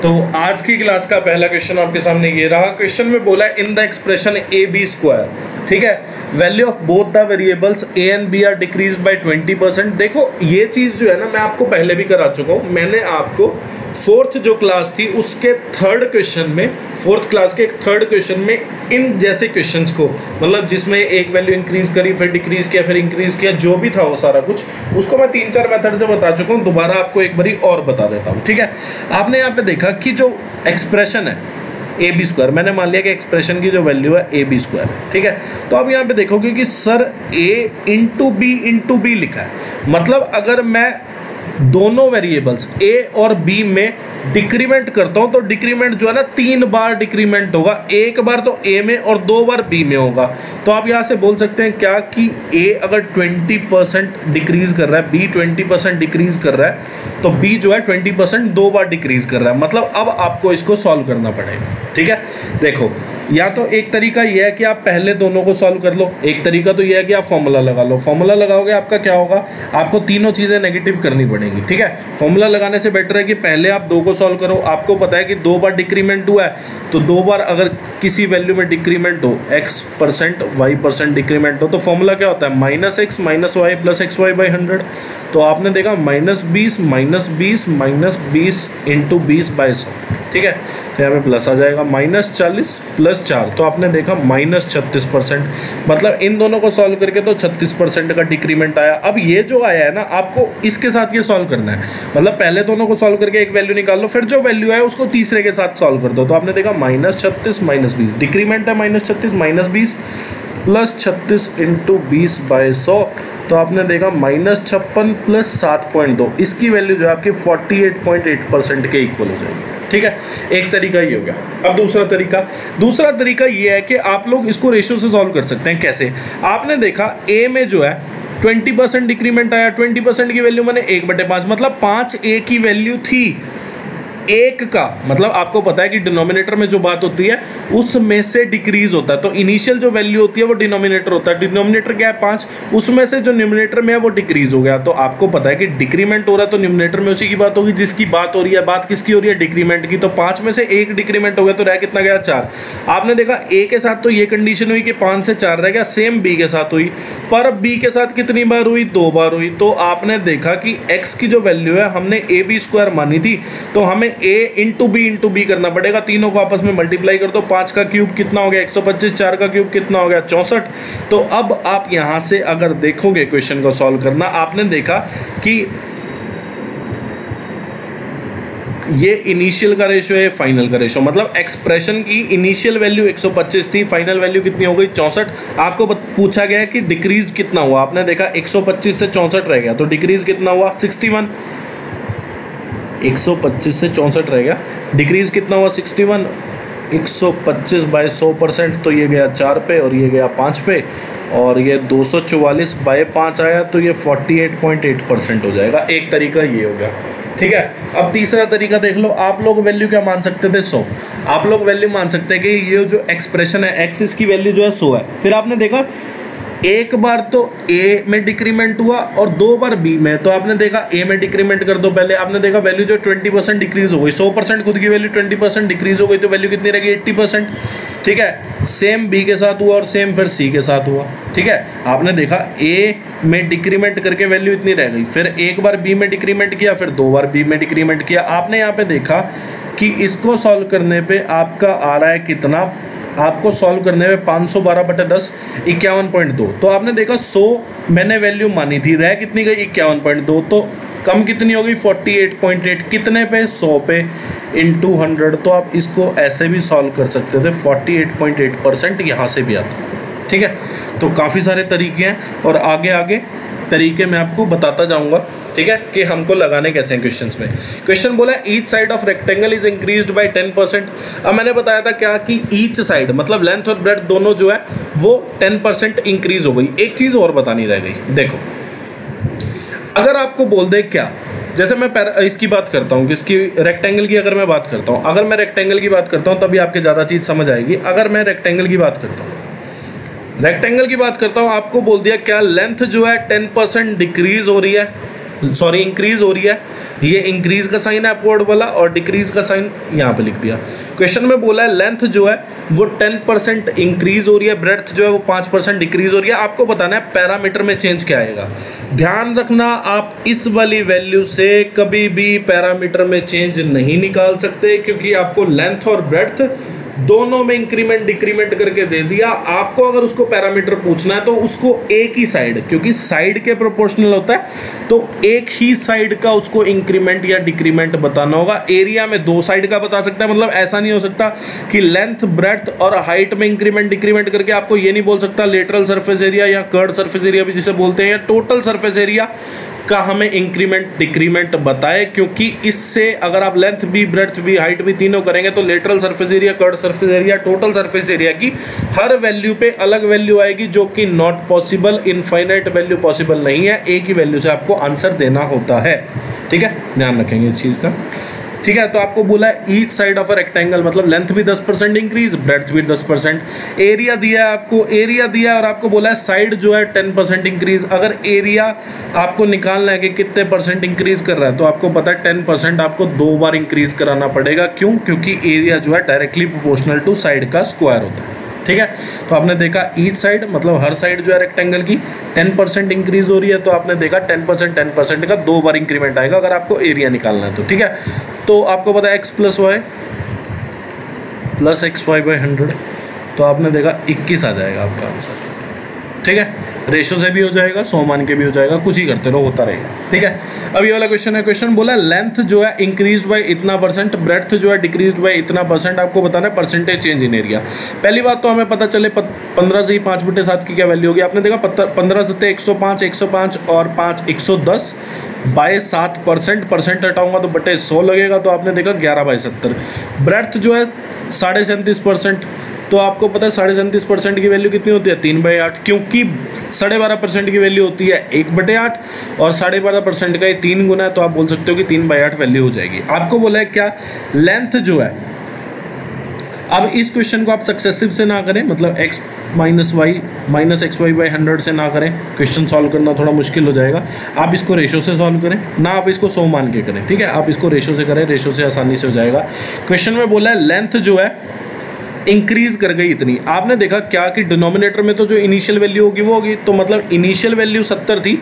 तो आज की क्लास का पहला क्वेश्चन आपके सामने ये रहा। क्वेश्चन में बोला in the expression a b square, ठीक है, value of both the variables a and b are decrease by 20%। देखो ये चीज़ जो है ना मैं आपको पहले भी करा चुका हूँ, मैंने आपको फोर्थ जो क्लास थी उसके थर्ड क्वेश्चन में, फोर्थ क्लास के थर्ड क्वेश्चन में इन जैसे क्वेश्चंस को, मतलब जिसमें एक वैल्यू इंक्रीज करी फिर डिक्रीज किया फिर इंक्रीज किया, जो भी था वो सारा कुछ, उसको मैं 3-4 मेथड से बता चुका हूँ, दोबारा आपको एक बारी और बता देता हूँ। ठीक है, आपने यहाँ पे देखा कि जो एक्सप्रेशन है ए बी स्क्वायर, मैंने मान लिया कि एक्सप्रेशन की जो वैल्यू है ए बी स्क्वायर। ठीक है, तो अब यहाँ पे देखोगे कि सर ए इंटू बी लिखा है, मतलब अगर मैं दोनों वेरिएबल्स ए और बी में डिक्रीमेंट करता हूं तो डिक्रीमेंट जो है ना 3 बार डिक्रीमेंट होगा, एक बार तो ए में और 2 बार बी में होगा। तो आप यहां से बोल सकते हैं क्या कि ए अगर 20% डिक्रीज कर रहा है, बी 20% डिक्रीज कर रहा है, तो बी जो है 20% 2 बार डिक्रीज कर रहा है। मतलब अब आपको इसको सॉल्व करना पड़ेगा। ठीक है, देखो या तो एक तरीका यह है कि आप पहले दोनों को सॉल्व कर लो, एक तरीका तो यह है कि आप फॉर्मूला लगा लो। फॉर्मूला लगाओगे आपका क्या होगा, आपको तीनों चीज़ें नेगेटिव करनी पड़ेंगी। ठीक है, फॉर्मूला लगाने से बेटर है कि पहले आप 2 को सॉल्व करो। आपको पता है कि 2 बार डिक्रीमेंट हुआ है, तो 2 बार अगर किसी वैल्यू में डिक्रीमेंट हो, x% y% डिक्रीमेंट हो, तो फॉर्मूला क्या होता है -x - y + xy/100। तो आपने देखा -20 - 20 × 20/100। ठीक है, तो यहाँ पे प्लस आ जाएगा, -40 + 4, तो आपने देखा -36%। मतलब इन दोनों को सॉल्व करके तो 36% का डिक्रीमेंट आया। अब ये जो आया है ना, आपको इसके साथ ये सॉल्व करना है। मतलब पहले दोनों को सॉल्व करके एक वैल्यू निकाल लो, फिर जो वैल्यू है उसको तीसरे के साथ सॉल्व कर दो। तो आपने देखा -36 - 20, डिक्रीमेंट है -36 - 20 + 36 × 20/100। तो आपने देखा -56 + 7.2, इसकी वैल्यू जो है आपकी 48.8% के इक्वल हो जाएगी। ठीक है, एक तरीका ये हो गया। अब दूसरा तरीका ये है कि आप लोग इसको रेशियो से सॉल्व कर सकते हैं। कैसे, आपने देखा ए में जो है 20% डिक्रीमेंट आया, 20% की वैल्यू मैंने 1/5, मतलब 5 ए की वैल्यू थी, 1 का मतलब आपको पता है कि डिनोमिनेटर में जो बात होती है उसमें से डिक्रीज होता है। तो इनिशियल जो वैल्यू होती है वो डिनोमिनेटर होता है, डिनोमिनेटर क्या है 5, उसमें से जो न्यूमरेटर में है वो डिक्रीज हो गया। तो आपको पता है कि डिक्रीमेंट हो रहा है तो न्यूमरेटर में उसी की बात होगी जिसकी बात हो रही है। बात किसकी हो रही है, डिक्रीमेंट की। तो 5 में से 1 डिक्रीमेंट हो गया, तो रह कितना गया 4। आपने देखा ए के साथ तो ये कंडीशन हुई कि 5 से 4 रह गया, सेम बी के साथ हुई, पर बी के साथ कितनी बार हुई, 2 बार हुई। तो आपने देखा कि एक्स की जो वैल्यू है हमने AB² मानी थी, तो हमें a × b करना पड़ेगा। तीनों को आपस में मल्टीप्लाई कर दो, 5 का क्यूब कितना हो गया 125, 4 का क्यूब कितना हो गया 64। तो अब आप यहां से अगर देखोगे क्वेश्चन को सॉल्व करना, आपने देखा कि ये इनिशियल का रेशियो है, फाइनल का रेशियो, मतलब एक्सप्रेशन की इनिशियल वैल्यू 125 थी, फाइनल वैल्यू कितनी हो गई 64। आपको पूछा गया है कि डिक्रीज कितना हुआ, आपने देखा 125 से 64 रह गया, तो डिक्रीज कितना हुआ 61। 125 से 64 रह गया, डिक्रीज कितना हुआ 61। 125/100%, तो ये गया 4 पे और ये गया 5 पे, और ये 244/5 आया, तो ये 48.8% हो जाएगा। एक तरीका ये हो गया। ठीक है, अब तीसरा तरीका देख लो। आप लोग वैल्यू क्या मान सकते थे 100, आप लोग वैल्यू मान सकते हैं कि ये जो एक्सप्रेशन है एक्स, इसकी वैल्यू जो है 100 है। फिर आपने देखा एक बार तो ए में डिक्रीमेंट हुआ और 2 बार बी में, तो आपने देखा ए में डिक्रीमेंट कर दो पहले। आपने देखा वैल्यू जो 20% डिक्रीज हो गई, 100% खुद की वैल्यू 20% डिक्रीज हो गई, तो वैल्यू कितनी रहेगी 80%। ठीक है, सेम बी के साथ हुआ और सेम फिर सी के साथ हुआ। ठीक है, आपने देखा ए में डिक्रीमेंट करके वैल्यू इतनी रह गई, फिर एक बार बी में डिक्रीमेंट किया, फिर 2 बार बी में डिक्रीमेंट किया। आपने यहाँ पे देखा कि इसको सॉल्व करने पे आपका आ रहा है कितना, आपको सॉल्व करने में 512/10 51.2। तो आपने देखा 100 मैंने वैल्यू मानी थी, रह कितनी गई 51.2, तो कम कितनी हो गई 48.8। कितने पे 100 पे × 100। तो आप इसको ऐसे भी सॉल्व कर सकते थे, 48.8% यहाँ से भी आता। ठीक है, तो काफ़ी सारे तरीके हैं और आगे आगे तरीके मैं आपको बताता जाऊंगा। ठीक है, कि हमको लगाने कैसे हैं क्वेश्चंस में। क्वेश्चन बोला each side of rectangle is increased by 10%। अब मैंने बताया था क्या कि ईच साइड मतलब लेंथ और ब्रेड्थ दोनों जो है वो 10% इंक्रीज हो गई। एक चीज़ और बतानी रह गई, देखो अगर आपको बोल दे क्या, जैसे मैं इसकी बात करता हूँ, किसकी, रेक्टेंगल की अगर मैं बात करता हूँ, अगर मैं रेक्टेंगल की बात करता हूँ तभी आपके ज़्यादा चीज़ समझ आएगी। अगर मैं रेक्टेंगल की बात करता हूँ, आपको बोल दिया क्या लेंथ जो है 10% डिक्रीज हो रही है, सॉरी इंक्रीज हो रही है। ये इंक्रीज का साइन है अपवर्ड वाला और डिक्रीज का साइन यहाँ पे लिख दिया। क्वेश्चन में बोला है लेंथ जो है वो 10% इंक्रीज हो रही है, ब्रेड्थ जो है वो 5% डिक्रीज हो रही है। आपको बताना है पैरामीटर में चेंज क्या आएगा। ध्यान रखना, आप इस वाली वैल्यू से कभी भी पैरामीटर में चेंज नहीं निकाल सकते, क्योंकि आपको लेंथ और ब्रेड्थ दोनों में इंक्रीमेंट डिक्रीमेंट करके दे दिया। आपको अगर उसको पैरामीटर पूछना है तो उसको एक ही साइड, क्योंकि साइड के प्रोपोर्शनल होता है, तो एक ही साइड का उसको इंक्रीमेंट या डिक्रीमेंट बताना होगा। एरिया में 2 साइड का बता सकता है, मतलब ऐसा नहीं हो सकता कि लेंथ ब्रेड्थ और हाइट में इंक्रीमेंट डिक्रीमेंट करके आपको ये नहीं बोल सकता लेटरल सरफेस एरिया या कर्ड सरफेस एरिया भी जिसे बोलते हैं, या टोटल सरफेस एरिया का हमें इंक्रीमेंट डिक्रीमेंट बताए, क्योंकि इससे अगर आप लेंथ भी, ब्रेड्थ भी, हाइट भी तीनों करेंगे तो lateral surface area, curd surface area, total surface area की हर वैल्यू पे अलग वैल्यू आएगी, जो कि not possible, infinite value possible नहीं है, एक ही वैल्यू से आपको आंसर देना होता है। ठीक है, ध्यान रखेंगे इस चीज़ का। ठीक है, तो आपको बोला है each side of a rectangle, मतलब लेंथ भी 10% इंक्रीज, ब्रेड्थ भी 10%, एरिया दिया है आपको, एरिया दिया है और आपको बोला है साइड जो है 10% इंक्रीज। अगर एरिया आपको निकालना है कि कितने परसेंट इंक्रीज कर रहा है, तो आपको पता है 10% आपको 2 बार इंक्रीज कराना पड़ेगा। क्यों? क्योंकि एरिया जो है डायरेक्टली प्रोपोर्शनल टू साइड का स्क्वायर होता है। ठीक है, तो आपने देखा ईच साइड मतलब हर साइड जो है रेक्टेंगल की 10% इंक्रीज हो रही है, तो आपने देखा 10% का 2 बार इंक्रीमेंट आएगा अगर आपको एरिया निकालना है तो। ठीक है, तो आपको पता है x + y + xy/100, तो आपने देखा 21 आ जाएगा आपका आंसर। ठीक है, रेशो से भी हो जाएगा, 100 मान के भी हो जाएगा, कुछ ही करते रहो, होता रहेगा। ठीक है, अब ये वाला क्वेश्चन है, क्वेश्चन बोला लेंथ जो है इंक्रीज बाय इतना परसेंट, ब्रेड्थ जो है डिक्रीज बाय इतना परसेंट, आपको बताना है परसेंटेज चेंज इन एरिया। पहली बात तो हमें पता चले 15 से ही 5/7 की क्या वैल्यू होगी। आपने देखा 15 से 105 और 5 110 बाय 7%, परसेंट हटाऊंगा तो बटे 100 लगेगा, तो आपने देखा 11/70। ब्रेड्थ जो है 37.5%, तो आपको पता है 37.5% की वैल्यू कितनी होती है 3/8, क्योंकि 12.5% की वैल्यू होती है 1/8 और 12.5% का ये 3 गुना है, तो आप बोल सकते हो कि 3/8 वैल्यू हो जाएगी। आपको बोला है क्या लेंथ जो है, अब इस क्वेश्चन को आप सक्सेसिव से ना करें, मतलब x - y - xy/100 से ना करें, क्वेश्चन सॉल्व करना थोड़ा मुश्किल हो जाएगा। आप इसको रेशो से सॉल्व करें, ना आप इसको 100 मान के करें। ठीक है, आप इसको रेशो से करें, रेशो से आसानी से हो जाएगा। क्वेश्चन में बोला है लेंथ जो है इंक्रीज कर गई इतनी। आपने देखा क्या कि डिनोमिनेटर में तो जो इनिशियल वैल्यू होगी वो होगी, तो मतलब इनिशियल वैल्यू 70 थी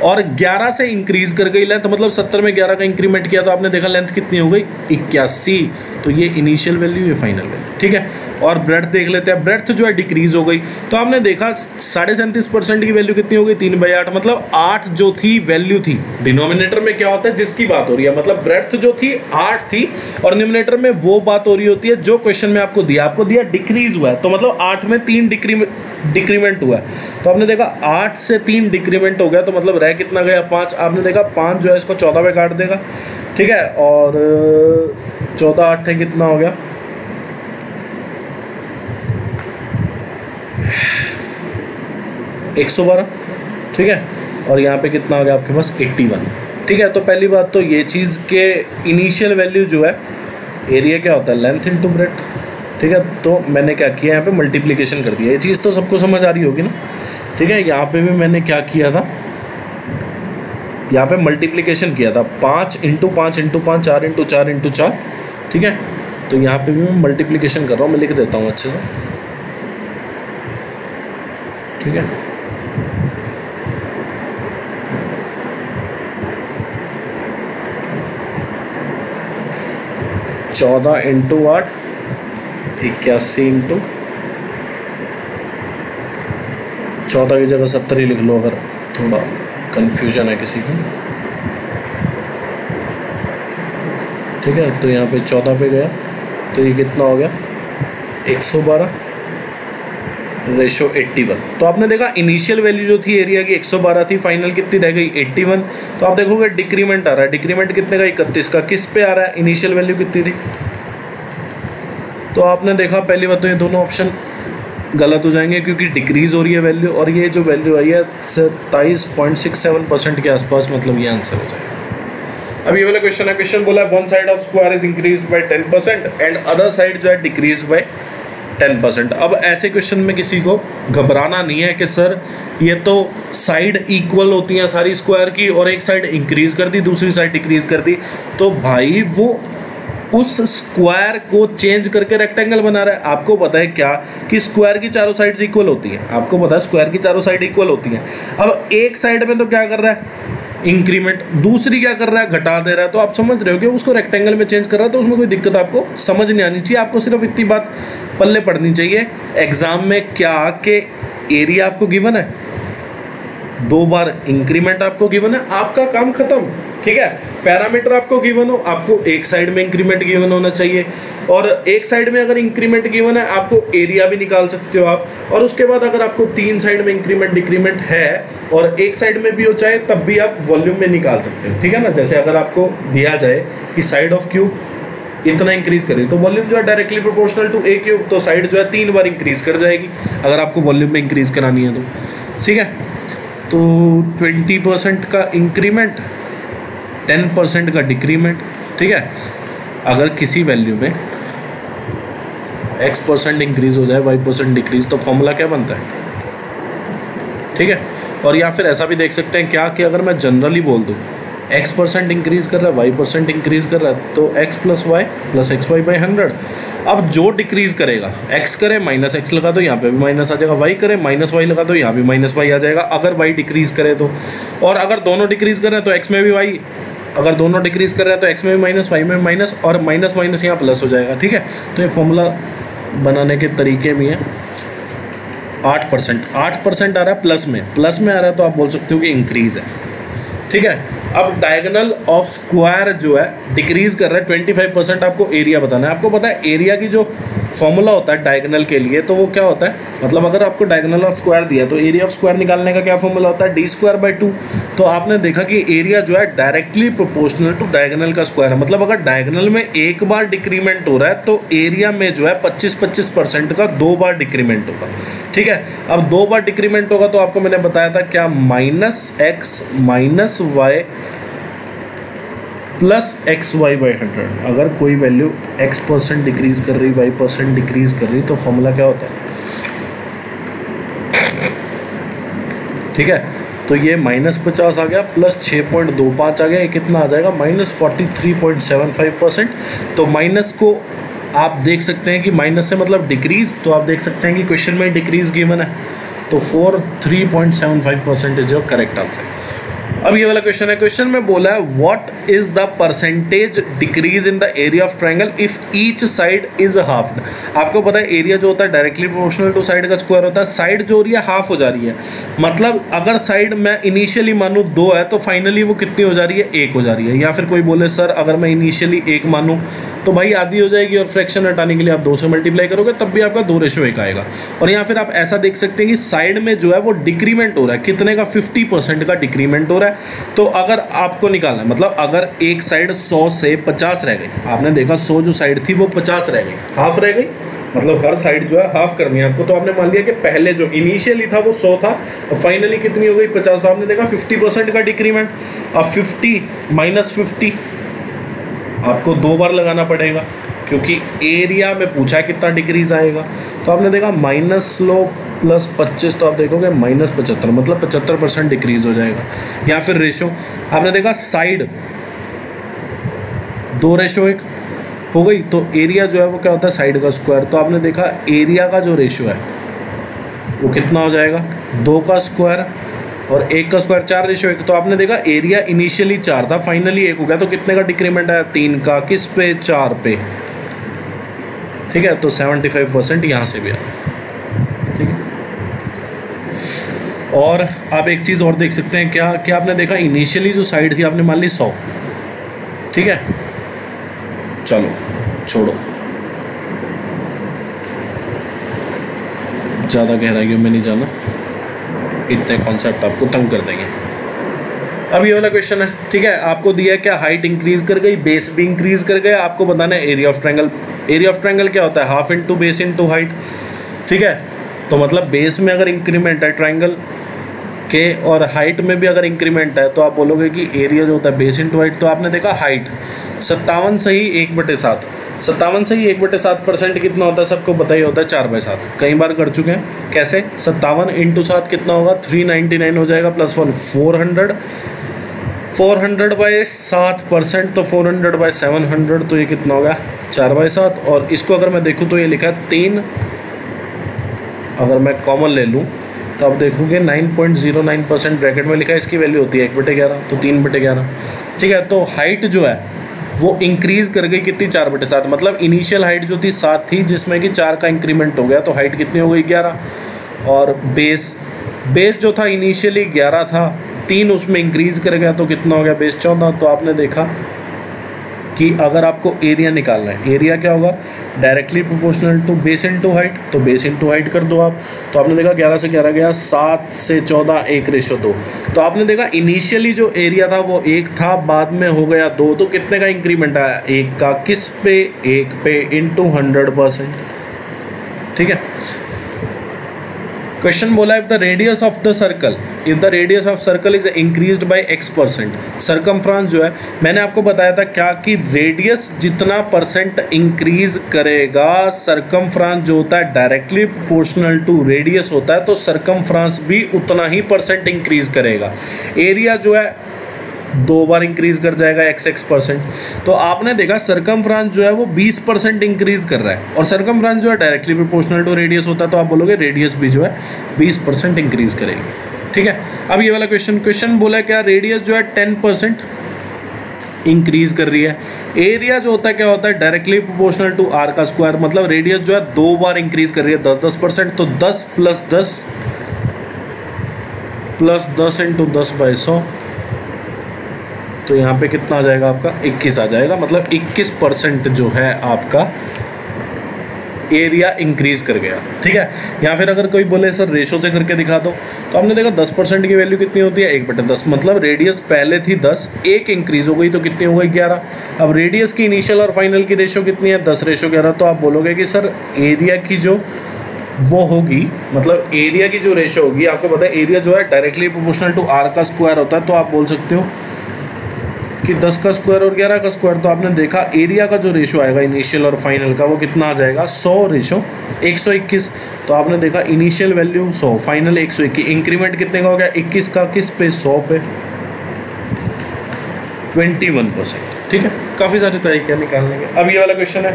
और 11 से इंक्रीज कर गई लेंथ, मतलब 70 में 11 का इंक्रीमेंट किया, तो आपने देखा लेंथ कितनी हो गई 81। तो ये इनिशियल वैल्यू, ये फाइनल वैल्यू। ठीक है, और ब्रेड्थ देख लेते हैं, ब्रेड्थ जो है डिक्रीज हो गई, तो आपने देखा 37.5% की वैल्यू कितनी हो गई 3/8, मतलब 8 जो थी वैल्यू थी। डिनोमिनेटर में क्या होता है जिसकी बात हो रही है, मतलब ब्रेड्थ जो थी 8 थी और न्यूमिनेटर में वो बात हो रही होती है जो क्वेश्चन में आपको दिया डिक्रीज हुआ है, तो मतलब 8 में 3 डिक्रीमेंट हुआ है, तो आपने देखा 8 से 3 डिक्रीमेंट हो गया, तो मतलब रह कितना गया 5। आपने देखा 5 जो है इसको 14 में काट देगा। ठीक है, और 14 8 है कितना हो गया 112। ठीक है, और यहाँ पे कितना हो गया आपके पास 81। ठीक है, तो पहली बात तो ये चीज़ के इनिशियल वैल्यू जो है, एरिया क्या होता है लेंथ इंटू ब्रेड्थ। ठीक है, तो मैंने क्या किया यहाँ पे मल्टीप्लिकेशन कर दिया। ये चीज़ तो सबको समझ आ रही होगी ना। ठीक है, यहाँ पे भी मैंने क्या किया था, यहाँ पे मल्टीप्लिकेशन किया था 5 × 5 × 5 4 × 4 × 4। ठीक है, तो यहाँ पे भी मैं मल्टीप्लिकेशन कर रहा हूँ, मैं लिख देता हूँ अच्छे से। ठीक है, चौदह × 8 81 × 14 की जगह 70 ही लिख लो अगर थोड़ा कंफ्यूजन है किसी को। ठीक है, तो यहाँ पे 14 पे गया, तो ये कितना हो गया 112 रेशो 81। तो आपने देखा इनिशियल वैल्यू जो थी एरिया की 112 थी, फाइनल कितनी रह गई 81। तो आप देखोगे डिक्रीमेंट आ रहा है, डिक्रीमेंट कितने का 31 का, किस पे आ रहा है इनिशियल वैल्यू कितनी थी। तो आपने देखा पहली बात तो ये दोनों ऑप्शन गलत हो जाएंगे, क्योंकि डिक्रीज हो रही है वैल्यू, और ये जो वैल्यू आई है 27.67% के आसपास, मतलब ये आंसर हो जाएगा। अब ये वाला क्वेश्चन है, क्वेश्चन बोला है one side of square is increased by 10% and other side जो है डिक्रीज बाय 10%। अब ऐसे क्वेश्चन में किसी को घबराना नहीं है कि सर ये तो साइड इक्वल होती हैं सारी स्क्वायर की, और एक साइड इंक्रीज कर दी दूसरी साइड डिक्रीज कर दी, तो भाई वो उस स्क्वायर को चेंज करके रेक्टेंगल बना रहा है। आपको पता है क्या कि स्क्वायर की चारों साइड्स इक्वल होती हैं, आपको पता है स्क्वायर की चारों साइड इक्वल होती हैं। अब एक साइड में तो क्या कर रहा है इंक्रीमेंट, दूसरी क्या कर रहा है घटा दे रहा है, तो आप समझ रहे हो कि उसको रेक्टेंगल में चेंज कर रहा है, तो उसमें कोई दिक्कत आपको समझ नहीं आनी चाहिए। आपको सिर्फ इतनी बात पल्ले पड़नी चाहिए एग्जाम में क्या कि एरिया आपको गिवन है, 2 बार इंक्रीमेंट आपको गिवन है, आपका काम खत्म। ठीक है, पैरामीटर आपको गिवन हो, आपको एक साइड में इंक्रीमेंट गिवन होना चाहिए, और एक साइड में अगर इंक्रीमेंट गिवन है आपको एरिया भी निकाल सकते हो आप, और उसके बाद अगर आपको 3 साइड में इंक्रीमेंट डिक्रीमेंट है और एक साइड में भी हो चाहे तब भी आप वॉल्यूम में निकाल सकते हो। ठीक है ना, जैसे अगर आपको दिया जाए कि साइड ऑफ क्यूब इतना इंक्रीज करें तो वॉल्यूम जो है directly proportional to a cube, तो साइड जो है 3 बार इंक्रीज कर जाएगी अगर आपको वॉल्यूम में इंक्रीज करानी है तो। ठीक है, तो 20% का इंक्रीमेंट, 10% का डिक्रीमेंट। ठीक है, अगर किसी वैल्यू में x% इंक्रीज हो जाए, y% डिक्रीज, तो फॉर्मूला क्या बनता है? ठीक है, और या फिर ऐसा भी देख सकते हैं क्या कि अगर मैं जनरली बोल दूँ x% इंक्रीज कर रहा है, y% इंक्रीज कर रहा है, तो x + y + xy/100। अब जो डिक्रीज करेगा, x करे -x लगा दो, यहाँ पे भी माइनस आ जाएगा, y करे -y लगा दो, यहाँ भी -y आ जाएगा अगर y डिक्रीज करे तो। और अगर दोनों डिक्रीज कर रहे हैं तो x में भी y, अगर दोनों डिक्रीज कर रहे हैं तो x में भी माइनस, y में भी माइनस, और माइनस माइनस यहाँ प्लस हो जाएगा। ठीक है, तो ये फॉर्मूला बनाने के तरीके भी हैं। 8% आ रहा है प्लस में आ रहा है तो आप बोल सकते हो कि इंक्रीज है। ठीक है, अब डायगोनल ऑफ स्क्वायर जो है डिक्रीज कर रहा है 25%, आपको एरिया बताना है। आपको पता है एरिया की जो फॉर्मूला होता है डायगोनल के लिए, तो वो क्या होता है, मतलब अगर आपको डायगोनल ऑफ स्क्वायर दिया तो एरिया ऑफ स्क्वायर निकालने का क्या फॉर्मूला होता है, d²/2। तो आपने देखा कि एरिया जो है डायरेक्टली प्रोपोर्शनल टू डायगोनल का स्क्वायर है, मतलब अगर डायगोनल में एक बार डिक्रीमेंट हो रहा है तो एरिया में जो है 25% का 2 बार डिक्रीमेंट होगा। ठीक है, अब 2 बार डिक्रीमेंट होगा तो आपको मैंने बताया था क्या, -x - y + xy/100। अगर कोई वैल्यू x% डिक्रीज कर रही, y% डिक्रीज कर रही, तो फॉर्मूला क्या होता है? ठीक है, तो ये -50 आ गया प्लस 6.25 आ गया, ये कितना आ जाएगा, -43.75%। तो माइनस को आप देख सकते हैं कि माइनस से मतलब डिक्रीज, तो आप देख सकते हैं कि क्वेश्चन में डिक्रीज गिवन है, तो 43.75% इज योर करेक्ट आंसर। अब ये वाला क्वेश्चन है, क्वेश्चन में बोला है what is the percentage decrease in the area of triangle if each side is halved. आपको पता है एरिया जो होता है डायरेक्टली प्रोपोर्शनल टू साइड का स्क्वायर होता है, साइड जो हो रही है हाफ हो जा रही है, मतलब अगर साइड मैं इनिशियली मानूँ 2 है तो फाइनली वो कितनी हो जा रही है, 1 हो जा रही है। या फिर कोई बोले सर अगर मैं इनिशियली 1 मानूँ तो भाई आधी हो जाएगी, और फ्रैक्शन हटाने के लिए आप 2 से मल्टीप्लाई करोगे तब भी आपका 2:1 आएगा। और यहाँ फिर आप ऐसा देख सकते हैं कि साइड में जो है वो डिक्रीमेंट हो रहा है, कितने का, 50% का डिक्रीमेंट हो रहा है। तो अगर आपको निकालना है, मतलब अगर एक साइड 100 से 50 रह गई, आपने देखा 100 जो साइड थी वो 50 रह गई, हाफ रह गई, मतलब हर साइड जो है हाफ करनी है आपको। तो आपने मान लिया कि पहले जो इनिशियली था वो 100 था और फाइनली कितनी हो गई, 50। तो आपने देखा 50% का डिक्रीमेंट। अब 50 - 50 आपको 2 बार लगाना पड़ेगा क्योंकि एरिया में पूछा है कितना डिक्रीज आएगा। तो आपने देखा माइनस लो प्लस 25, तो आप देखोगे -75, मतलब 75% डिक्रीज हो जाएगा। या फिर रेशो आपने देखा साइड 2:1 हो गई, तो एरिया जो है वो क्या होता है, साइड का स्क्वायर। तो आपने देखा एरिया का जो रेशो है वो कितना हो जाएगा, 2 का स्क्वायर और 1 का स्क्वायर, 4:1। तो आपने देखा एरिया इनिशियली 4 था, फाइनली 1 हो गया, तो कितने का डिक्रीमेंट आया, 3 का। किस पे, 4 पे। ठीक है, तो 75% यहाँ से भी आया। ठीक है, और आप एक चीज़ और देख सकते हैं, क्या क्या आपने देखा इनिशियली जो साइड थी आपने मान ली 100। ठीक है, चलो छोड़ो, ज़्यादा गहराइयों में नहीं जाना, इतने कॉन्सेप्ट आपको तंग कर देंगे। अब ये वाला क्वेश्चन है, ठीक है, आपको दिया है क्या, हाइट इंक्रीज कर गई, बेस भी इंक्रीज कर गया, आपको बताना है area of triangle. Area of triangle क्या होता है, half into base into height. ठीक है, तो मतलब बेस में अगर इंक्रीमेंट है ट्रायंगल के और हाइट में भी अगर इंक्रीमेंट है तो आप बोलोगे कि एरिया जो होता है बेस इंटू हाइट। तो आपने देखा हाइट 57 सही 1/7, 57 सही 1/7% कितना होता है, सबको पता ही होता है, 4/7। कई बार कर चुके हैं, कैसे, 57 × 7 कितना होगा, 399 हो जाएगा, +1 400, 400/7%, तो 400/700, तो ये कितना होगा, 4/7। और इसको अगर मैं देखूँ तो ये लिखा है 3, अगर मैं कॉमन ले लूँ तो आप देखोगे 9.09% ब्रैकेट में लिखा है, इसकी वैल्यू होती है 1/11, तो 3/11। ठीक है, तो हाइट जो है वो इंक्रीज़ कर गई कितनी, 4/7, मतलब इनिशियल हाइट जो थी 7 थी जिसमें कि 4 का इंक्रीमेंट हो गया, तो हाइट कितनी हो गई, 11। और बेस बेस जो था इनिशियली 11 था, 3 उसमें इंक्रीज कर गया तो कितना हो गया बेस 14। तो आपने देखा कि अगर आपको एरिया निकालना है, एरिया क्या होगा, directly proportional to base into height, तो बेस इनटू हाइट कर दो आप। तो आपने देखा 11 से 11 गया, 7 से 14 1:2। तो आपने देखा इनिशियली जो एरिया था वो 1 था, बाद में हो गया 2, तो कितने का इंक्रीमेंट आया, 1 का। किस पे, 1 पे इंटू 100%। ठीक है। क्वेश्चन बोला if the radius of the circle, if the radius of circle is increased by x%, circumference जो है मैंने आपको बताया था क्या कि रेडियस जितना परसेंट इंक्रीज करेगा, सर्कमफ्रेंस जो होता है डायरेक्टली प्रोपोर्शनल टू रेडियस होता है, तो सर्कमफ्रेंस भी उतना ही परसेंट इंक्रीज करेगा। एरिया जो है 2 बार इंक्रीज कर जाएगा x%। तो आपने देखा सर्कमफ्रेंस जो है वो 20% इंक्रीज कर रहा है, और सर्कमफ्रेंस जो है डायरेक्टली प्रोपोर्शनल टू रेडियस होता है, तो आप बोलोगे रेडियस भी जो है 20% इंक्रीज करेगी। ठीक है। अब ये वाला क्वेश्चन बोला क्या, रेडियस जो है 10% इंक्रीज कर रही है। एरिया जो होता है क्या होता है, डायरेक्टली प्रोपोर्शनल टू आर का स्क्वायर, मतलब रेडियस जो है 2 बार इंक्रीज कर रही है 10%। तो 10 + 10 + 10 × 10/100, तो यहाँ पे कितना आ जाएगा आपका 21 आ जाएगा, मतलब 21% जो है आपका एरिया इंक्रीज कर गया। ठीक है। या फिर अगर कोई बोले सर रेशो से करके दिखा दो, तो हमने देखा 10% की वैल्यू कितनी होती है, 1/10, मतलब रेडियस पहले थी 10, 1 इंक्रीज हो गई तो कितनी हो गई 11। अब रेडियस की इनिशियल और फाइनल की रेशो कितनी है, 10:11। तो आप बोलोगे कि सर एरिया की जो वो होगी, मतलब एरिया की जो रेशो होगी, आपको पता है एरिया जो है डायरेक्टली प्रोपोर्शनल टू आर का स्क्वायर होता है, तो आप बोल सकते हो कि 10 का स्क्वायर और 11 का स्क्वायर। तो आपने देखा एरिया का जो रेशो आएगा इनिशियल और फाइनल का वो कितना आ जाएगा, 100:121। तो आपने देखा इनिशियल वैल्यू 100, फाइनल 121, इंक्रीमेंट कितने का हो गया, 21 का, किस पे, 100 पे, 21%। ठीक है। काफ़ी सारे तरीके निकालने के। अब ये वाला क्वेश्चन है,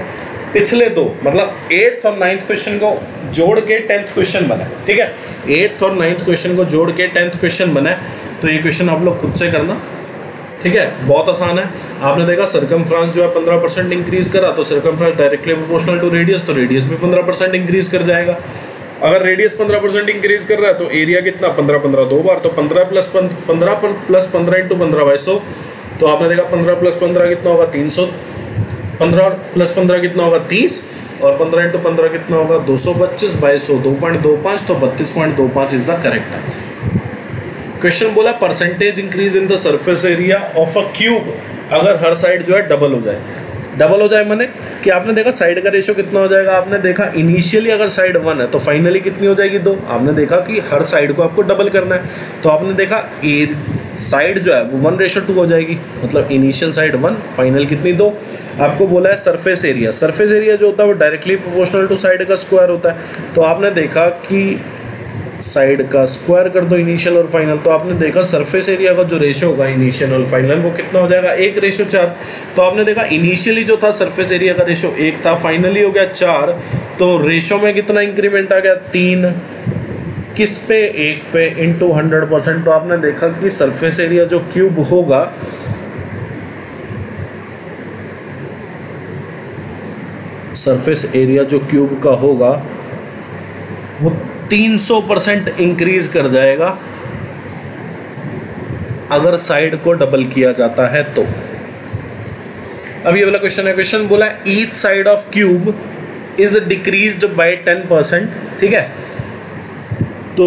पिछले 2 मतलब 8th और 9th क्वेश्चन को जोड़ के 10th क्वेश्चन बना। ठीक है। 8th और 9th क्वेश्चन को जोड़ के 10th क्वेश्चन बना है, तो ये क्वेश्चन आप लोग खुद से करना। ठीक है। बहुत आसान है। आपने देखा सर्कमफ्रेंस जो है 15% इंक्रीज करा, तो circumference directly proportional to radius, तो रेडियस भी 15% इंक्रीज कर जाएगा। अगर रेडियस 15% इंक्रीज कर रहा है तो एरिया कितना, 15 15 2 बार, तो 15 + 15 × 15/100। तो आपने देखा 15 + 15 कितना होगा, 300, 15 + 15 कितना होगा, 30, और 15 × 15 कितना होगा, 225 / 100 2.25, तो 32.25 is the correct answer. Question बोला percentage increase in the surface area of a cube, अगर हर साइड जो है डबल हो जाए। डबल हो जाए मैंने कि आपने देखा साइड का रेशियो कितना हो जाएगा, आपने देखा इनिशियली अगर साइड 1 है तो फाइनली कितनी हो जाएगी 2। आपने देखा कि हर साइड को आपको डबल करना है, तो आपने देखा साइड जो है वो 1:2 हो जाएगी, मतलब इनिशियल साइड 1, फाइनल कितनी 2। आपको बोला है सरफेस एरिया, सरफेस एरिया जो होता है वो डायरेक्टली प्रोपोर्शनल टू साइड का स्क्वायर होता है। तो आपने देखा कि साइड का स्क्वायर कर दो इनिशियल और फाइनल, तो आपने देखा सरफेस एरिया का जो रेशो होगा इनिशियल और फाइनल वो कितना हो जाएगा, 1:4। तो आपने देखा इनिशियली जो था सरफेस एरिया का रेशो 1 था, फाइनली हो गया 4, तो रेशो में कितना इंक्रीमेंट आ गया, 3, किस पे, 1 पे इंटू 100%। तो आपने देखा कि सरफेस एरिया जो क्यूब होगा सरफेस एरिया जो क्यूब का होगा वो 300% इंक्रीज कर जाएगा अगर साइड को डबल किया जाता है तो। अब ये वाला क्वेश्चन है, क्वेश्चन बोला है each side of cube is decreased bye 10%। ठीक है। तो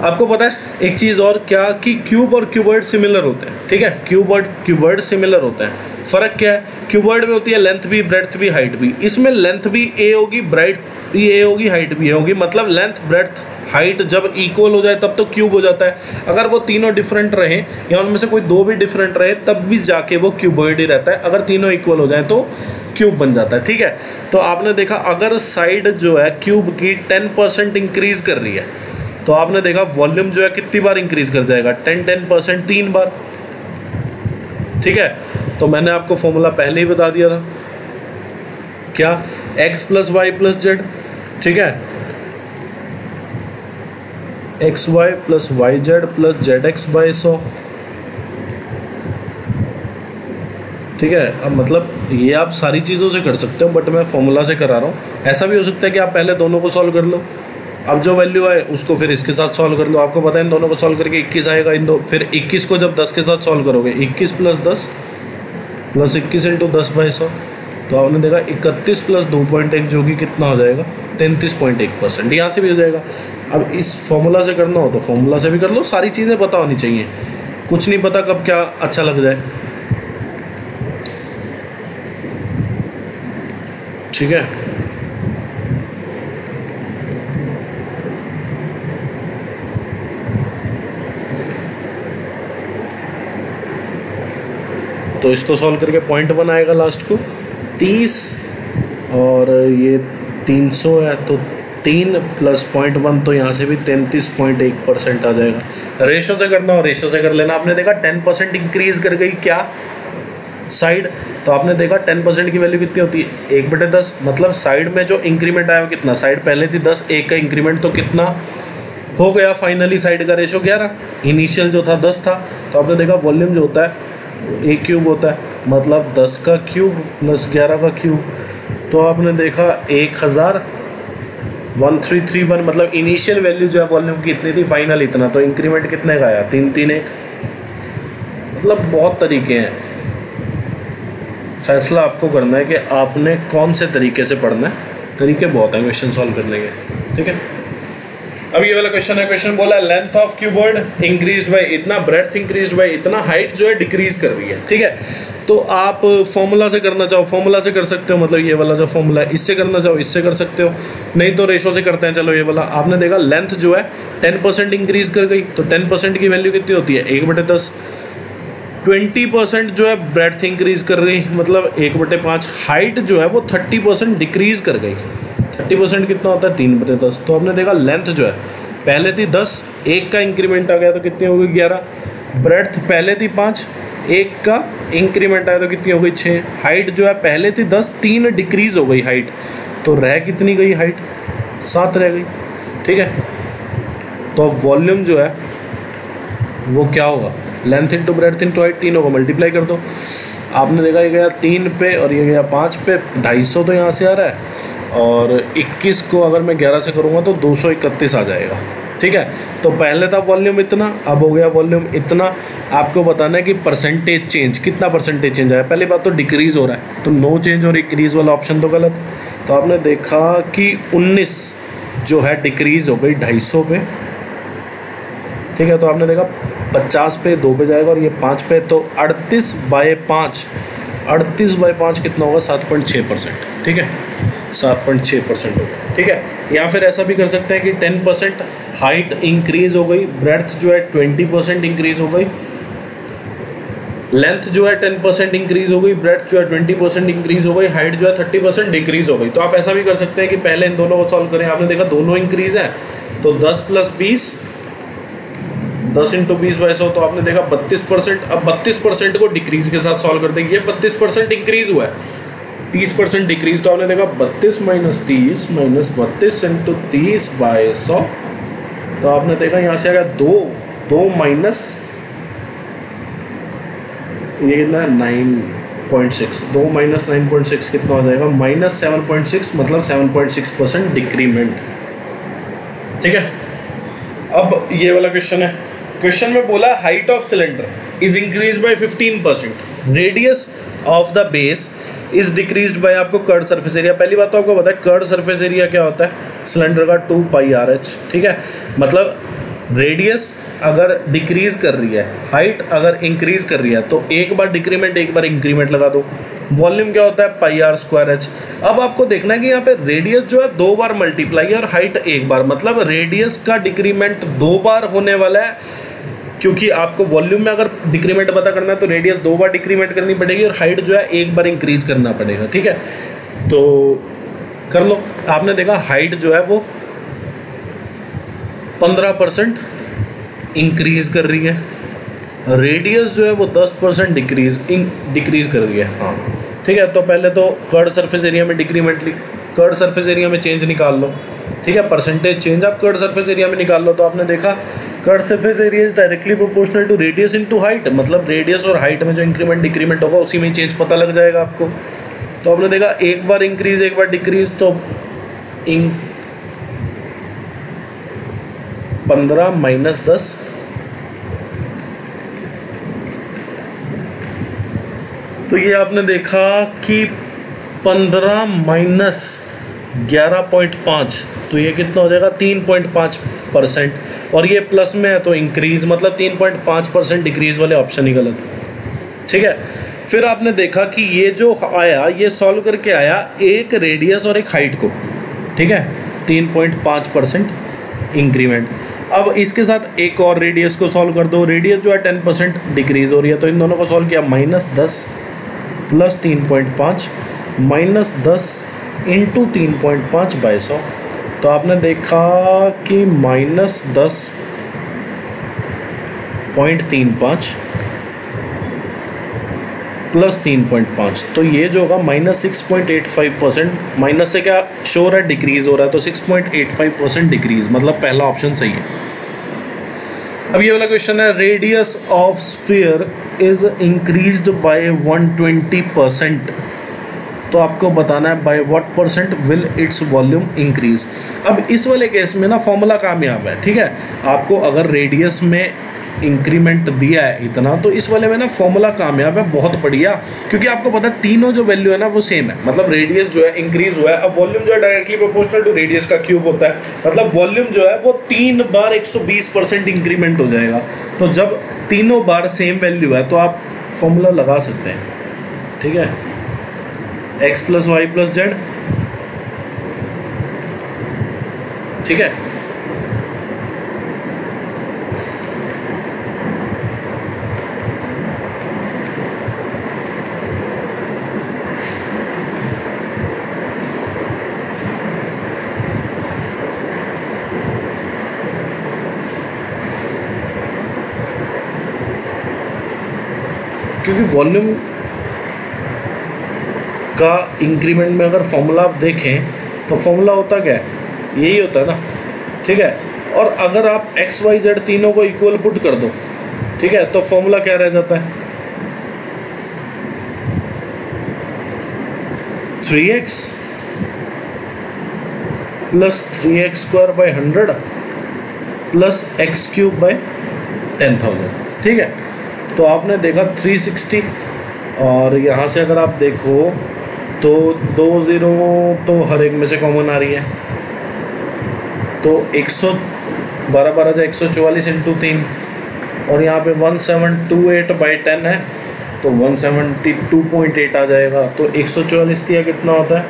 आपको पता है एक चीज़ और क्या कि क्यूब और क्यूबॉइड सिमिलर होते हैं। ठीक है। क्यूब और क्यूबॉइड सिमिलर होते हैं। फ़र्क क्या है, क्यूबॉइड में होती है लेंथ भी, ब्रेड्थ भी, हाइट भी। इसमें लेंथ भी ए होगी, ब्रेड्थ भी ए होगी, हाइट भी ए होगी। मतलब लेंथ, ब्रेड्थ, हाइट जब इक्वल हो जाए तब तो क्यूब हो जाता है। अगर वो तीनों डिफरेंट रहे या उनमें से कोई 2 भी डिफरेंट रहे तब भी जाके वो क्यूबॉइड ही रहता है। अगर तीनों इक्वल हो जाए तो क्यूब बन जाता है। ठीक है। तो आपने देखा अगर साइड जो है क्यूब की 10% इंक्रीज कर रही है तो आपने देखा वॉल्यूम जो है कितनी बार इंक्रीज कर जाएगा, 10% 3 बार। ठीक है। तो मैंने आपको फॉर्मूला पहले ही बता दिया था, क्या, x + y + z। ठीक है। xy + yz + zx/100। ठीक है। अब मतलब ये आप सारी चीज़ों से कर सकते हो, बट मैं फॉर्मूला से करा रहा हूँ। ऐसा भी हो सकता है कि आप पहले दोनों को सॉल्व कर लो, अब जो वैल्यू आए उसको फिर इसके साथ सॉल्व कर लो। आपको पता है इन दोनों को सॉल्व करके 21 आएगा। इन दो फिर 21 को जब 10 के साथ सॉल्व करोगे, 21 + 10 + 21 × 10/100, तो आपने देखा 31 + 2.1 जो कि कितना हो जाएगा 33.1%। यहाँ से भी हो जाएगा। अब इस फॉर्मूला से करना हो तो फॉर्मूला से भी कर लो। सारी चीज़ें पता होनी चाहिए, कुछ नहीं पता कब क्या अच्छा लग जाए। ठीक है, तो इसको सॉल्व करके पॉइंट 1 आएगा लास्ट को 30, और ये 300 है तो 3 + 0.1, तो यहाँ से भी 33.1% आ जाएगा। रेशो से करना हो रेशो से कर लेना। आपने देखा 10% इंक्रीज कर गई क्या साइड, तो आपने देखा 10% की वैल्यू कितनी होती है 1/10, मतलब साइड में जो इंक्रीमेंट आया वो कितना, साइड पहले थी 10, 1 का इंक्रीमेंट तो कितना हो गया फाइनली साइड का रेशो 11, इनिशियल जो था 10 था। तो आपने देखा वॉल्यूम जो होता है A³ होता है, मतलब 10 का क्यूब + 11 का क्यूब, तो आपने देखा 1331, मतलब इनिशियल वैल्यू जो है वॉल्यूम की इतनी थी, फाइनल इतना, तो इंक्रीमेंट कितने का आया 331। मतलब बहुत तरीके हैं, फैसला आपको करना है कि आपने कौन से तरीके से पढ़ना है। तरीके बहुत हैं क्वेश्चन सॉल्व करने के। ठीक है, अब ये वाला क्वेश्चन है, क्वेश्चन बोला है length of cuboid increased by इतना, ब्रेड्थ इंक्रीज्ड बाय इतना, हाइट जो है डिक्रीज कर रही है। ठीक है, तो आप फॉर्मूला से करना चाहो फॉर्मूला से कर सकते हो, मतलब ये वाला जो फॉर्मूला है इससे करना चाहो इससे कर सकते हो, नहीं तो रेशो से करते हैं। चलो ये वाला आपने देखा लेंथ जो है 10% इंक्रीज कर गई, तो 10% की वैल्यू कितनी होती है 1/10। 20% जो है ब्रेड्थ इंक्रीज कर रही, मतलब 1/5। हाइट जो है वो 30% डिक्रीज कर गई, 30% कितना होता है 3/10। तो आपने देखा लेंथ जो है पहले थी 10, 1 का इंक्रीमेंट आ गया तो कितनी हो गई 11। ब्रेड्थ पहले थी 5, 1 का इंक्रीमेंट आया तो कितनी हो गई 6। हाइट जो है पहले थी 10, 3 डिक्रीज हो गई हाइट, तो रह कितनी गई हाइट 7 रह गई। ठीक है, तो अब वॉल्यूम जो है वो क्या होगा, लेंथ × ब्रेड्थ × हाइट, तीनों को मल्टीप्लाई कर दो। आपने देखा ये गया 3 पे और ये गया 5 पे, 250 तो यहाँ से आ रहा है, और 21 को अगर मैं 11 से करूँगा तो 231 आ जाएगा। ठीक है, तो पहले था वॉल्यूम इतना, अब हो गया वॉल्यूम इतना। आपको बताना है कि परसेंटेज चेंज, कितना परसेंटेज चेंज आया। पहली बात तो डिक्रीज़ हो रहा है, तो नो चेंज और इंक्रीज़ वाला ऑप्शन तो गलत। तो आपने देखा कि 19 जो है डिक्रीज़ हो गई 250 पे। ठीक है, तो आपने देखा 50 पे 2 पे जाएगा और ये 5 पे, तो 38/5, 38/5 कितना होगा 7.6%। ठीक है, 7.6% होगा। ठीक है, या फिर ऐसा भी कर सकते हैं कि 10% हाइट इंक्रीज हो गई, ब्रेड्थ जो है 20% इंक्रीज हो गई, लेंथ जो है 10% इंक्रीज हो गई, ब्रेड्थ जो है 20% इंक्रीज हो गई, हाइट जो है 30% डिक्रीज हो गई। तो आप ऐसा भी कर सकते हैं कि पहले इन दोनों को सॉल्व करें। आपने देखा दोनों इंक्रीज है, तो 10 + 20, 10 × 20/100, तो आपने देखा 32%। अब 32% को डिक्रीज के साथ सॉल्व करते हैं। ये 32% इंक्रीज हुआ है, 30% डिक्रीज, तो आपने देखा 32 - 30 - 32 × 30/100, तो आपने देखा यहाँ से आ गया 2 माइनस ये कितना है 9.6, 2 - 9.6 कितना हो जाएगा -7.6, मतलब 7.6% डिक्रीमेंट। ठीक है, अब ये वाला क्वेश्चन है। क्वेश्चन में बोला height of cylinder is increase by 15%, radius of the base is decreased bye, आपको कर्ड सरफेस एरिया। पहली बात तो आपको पता है कर्ड सरफेस एरिया क्या होता है सिलेंडर का 2πRh। ठीक है, मतलब रेडियस अगर डिक्रीज कर रही है, हाइट अगर इंक्रीज कर रही है, तो एक बार डिक्रीमेंट एक बार इंक्रीमेंट लगा दो। वॉल्यूम क्या होता है πr²h। अब आपको देखना है कि यहाँ पे रेडियस जो है 2 बार मल्टीप्लाई और हाइट 1 बार, मतलब रेडियस का डिक्रीमेंट 2 बार होने वाला है, क्योंकि आपको वॉल्यूम में अगर डिक्रीमेंट पता करना है तो रेडियस 2 बार डिक्रीमेंट करनी पड़ेगी और हाइट जो है 1 बार इंक्रीज करना पड़ेगा। ठीक है, तो कर लो। आपने देखा हाइट जो है वो 15% इंक्रीज कर रही है, रेडियस जो है वो 10% डिक्रीज कर रही है। हाँ ठीक है, तो पहले तो कर्ड सरफेस एरिया में डिक्रीमेंट कर्ड सरफेस एरिया में चेंज निकाल लो। ठीक है, परसेंटेज चेंज आप कर्ड सरफेस एरिया में निकाल लो। तो आपने देखा curved surface area is directly proportional to radius into height, मतलब रेडियस और हाइट में जो इंक्रीमेंट डिक्रीमेंट होगा उसी में चेंज पता लग जाएगा आपको। तो आपने देखा एक बार इंक्रीज एक बार डिक्रीज, तो 15 माइनस 10, तो ये आपने देखा कि 15 माइनस 11.5, तो ये कितना हो जाएगा 3.5%, और ये प्लस में है तो इंक्रीज, मतलब 3.5% डिक्रीज वाले ऑप्शन ही गलत। ठीक है, फिर आपने देखा कि ये जो आया ये सॉल्व करके आया एक रेडियस और एक हाइट को। ठीक है, 3.5% इंक्रीमेंट। अब इसके साथ एक और रेडियस को सॉल्व कर दो, रेडियस जो है 10% डिक्रीज हो रही है, तो इन दोनों को सॉल्व किया, -10 प्लस 3.5 माइनस 10 इंटू 3.5 बाई 100, तो आपने देखा कि -10.35 प्लस 3.5, तो ये जो होगा -6.85%, माइनस से क्या शोर है डिक्रीज हो रहा है, तो 6.85% डिक्रीज, मतलब पहला ऑप्शन सही है। अब ये वाला क्वेश्चन है, radius of sphere is increased by 120%, तो आपको बताना है by what percent will its volume increase. अब इस वाले केस में ना फॉर्मूला कामयाब है। ठीक है, आपको अगर रेडियस में इंक्रीमेंट दिया है इतना, तो इस वाले में ना फॉर्मूला कामयाब है, बहुत बढ़िया, क्योंकि आपको पता है तीनों जो वैल्यू है ना वो सेम है, मतलब रेडियस जो है इंक्रीज हुआ है। अब वॉल्यूम जो है डायरेक्टली प्रोपोर्शनल टू रेडियस का क्यूब होता है, मतलब वॉल्यूम जो है वो 3 बार 120% इंक्रीमेंट हो जाएगा। तो जब तीनों बार सेम वैल्यू है तो आप फॉर्मूला लगा सकते हैं। ठीक है, x plus y plus z. ठीक है, क्योंकि वॉल्यूम का इंक्रीमेंट में अगर फॉर्मूला आप देखें तो फॉर्मूला होता क्या है, यही होता है ना। ठीक है, और अगर आप एक्स वाई जेड तीनों को इक्वल पुट कर दो, ठीक है, तो फॉर्मूला क्या रह जाता है, 3x plus 3x square by 100 plus x cube by 10,000। ठीक है, तो आपने देखा 360, और यहाँ से अगर आप देखो तो 2 0 तो हर एक में से कॉमन आ रही है, तो 112 जा 144 इंटू 3, और यहाँ पे 1728 बाई 10 है, तो 172.8 आ जाएगा। तो 144 दिया कितना होता है,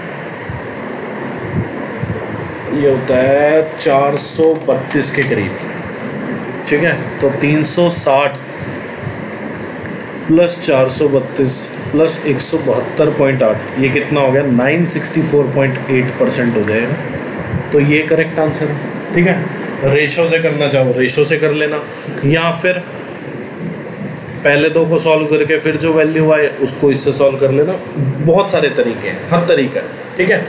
ये होता है 432 के करीब। ठीक है, तो 360 प्लस 432 प्लस 172.8, ये कितना हो गया, 964.8% हो जाएगा। तो ये करेक्ट आंसर है। ठीक है, रेशो से करना चाहो रेशो से कर लेना, या फिर पहले दो को सॉल्व करके फिर जो वैल्यू आए उसको इससे सॉल्व कर लेना, बहुत सारे तरीके हैं, हर तरीका है। ठीक है,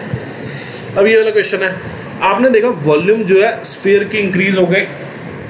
अब ये वाला क्वेश्चन है, आपने देखा वॉल्यूम जो है स्फीयर की इंक्रीज हो गई,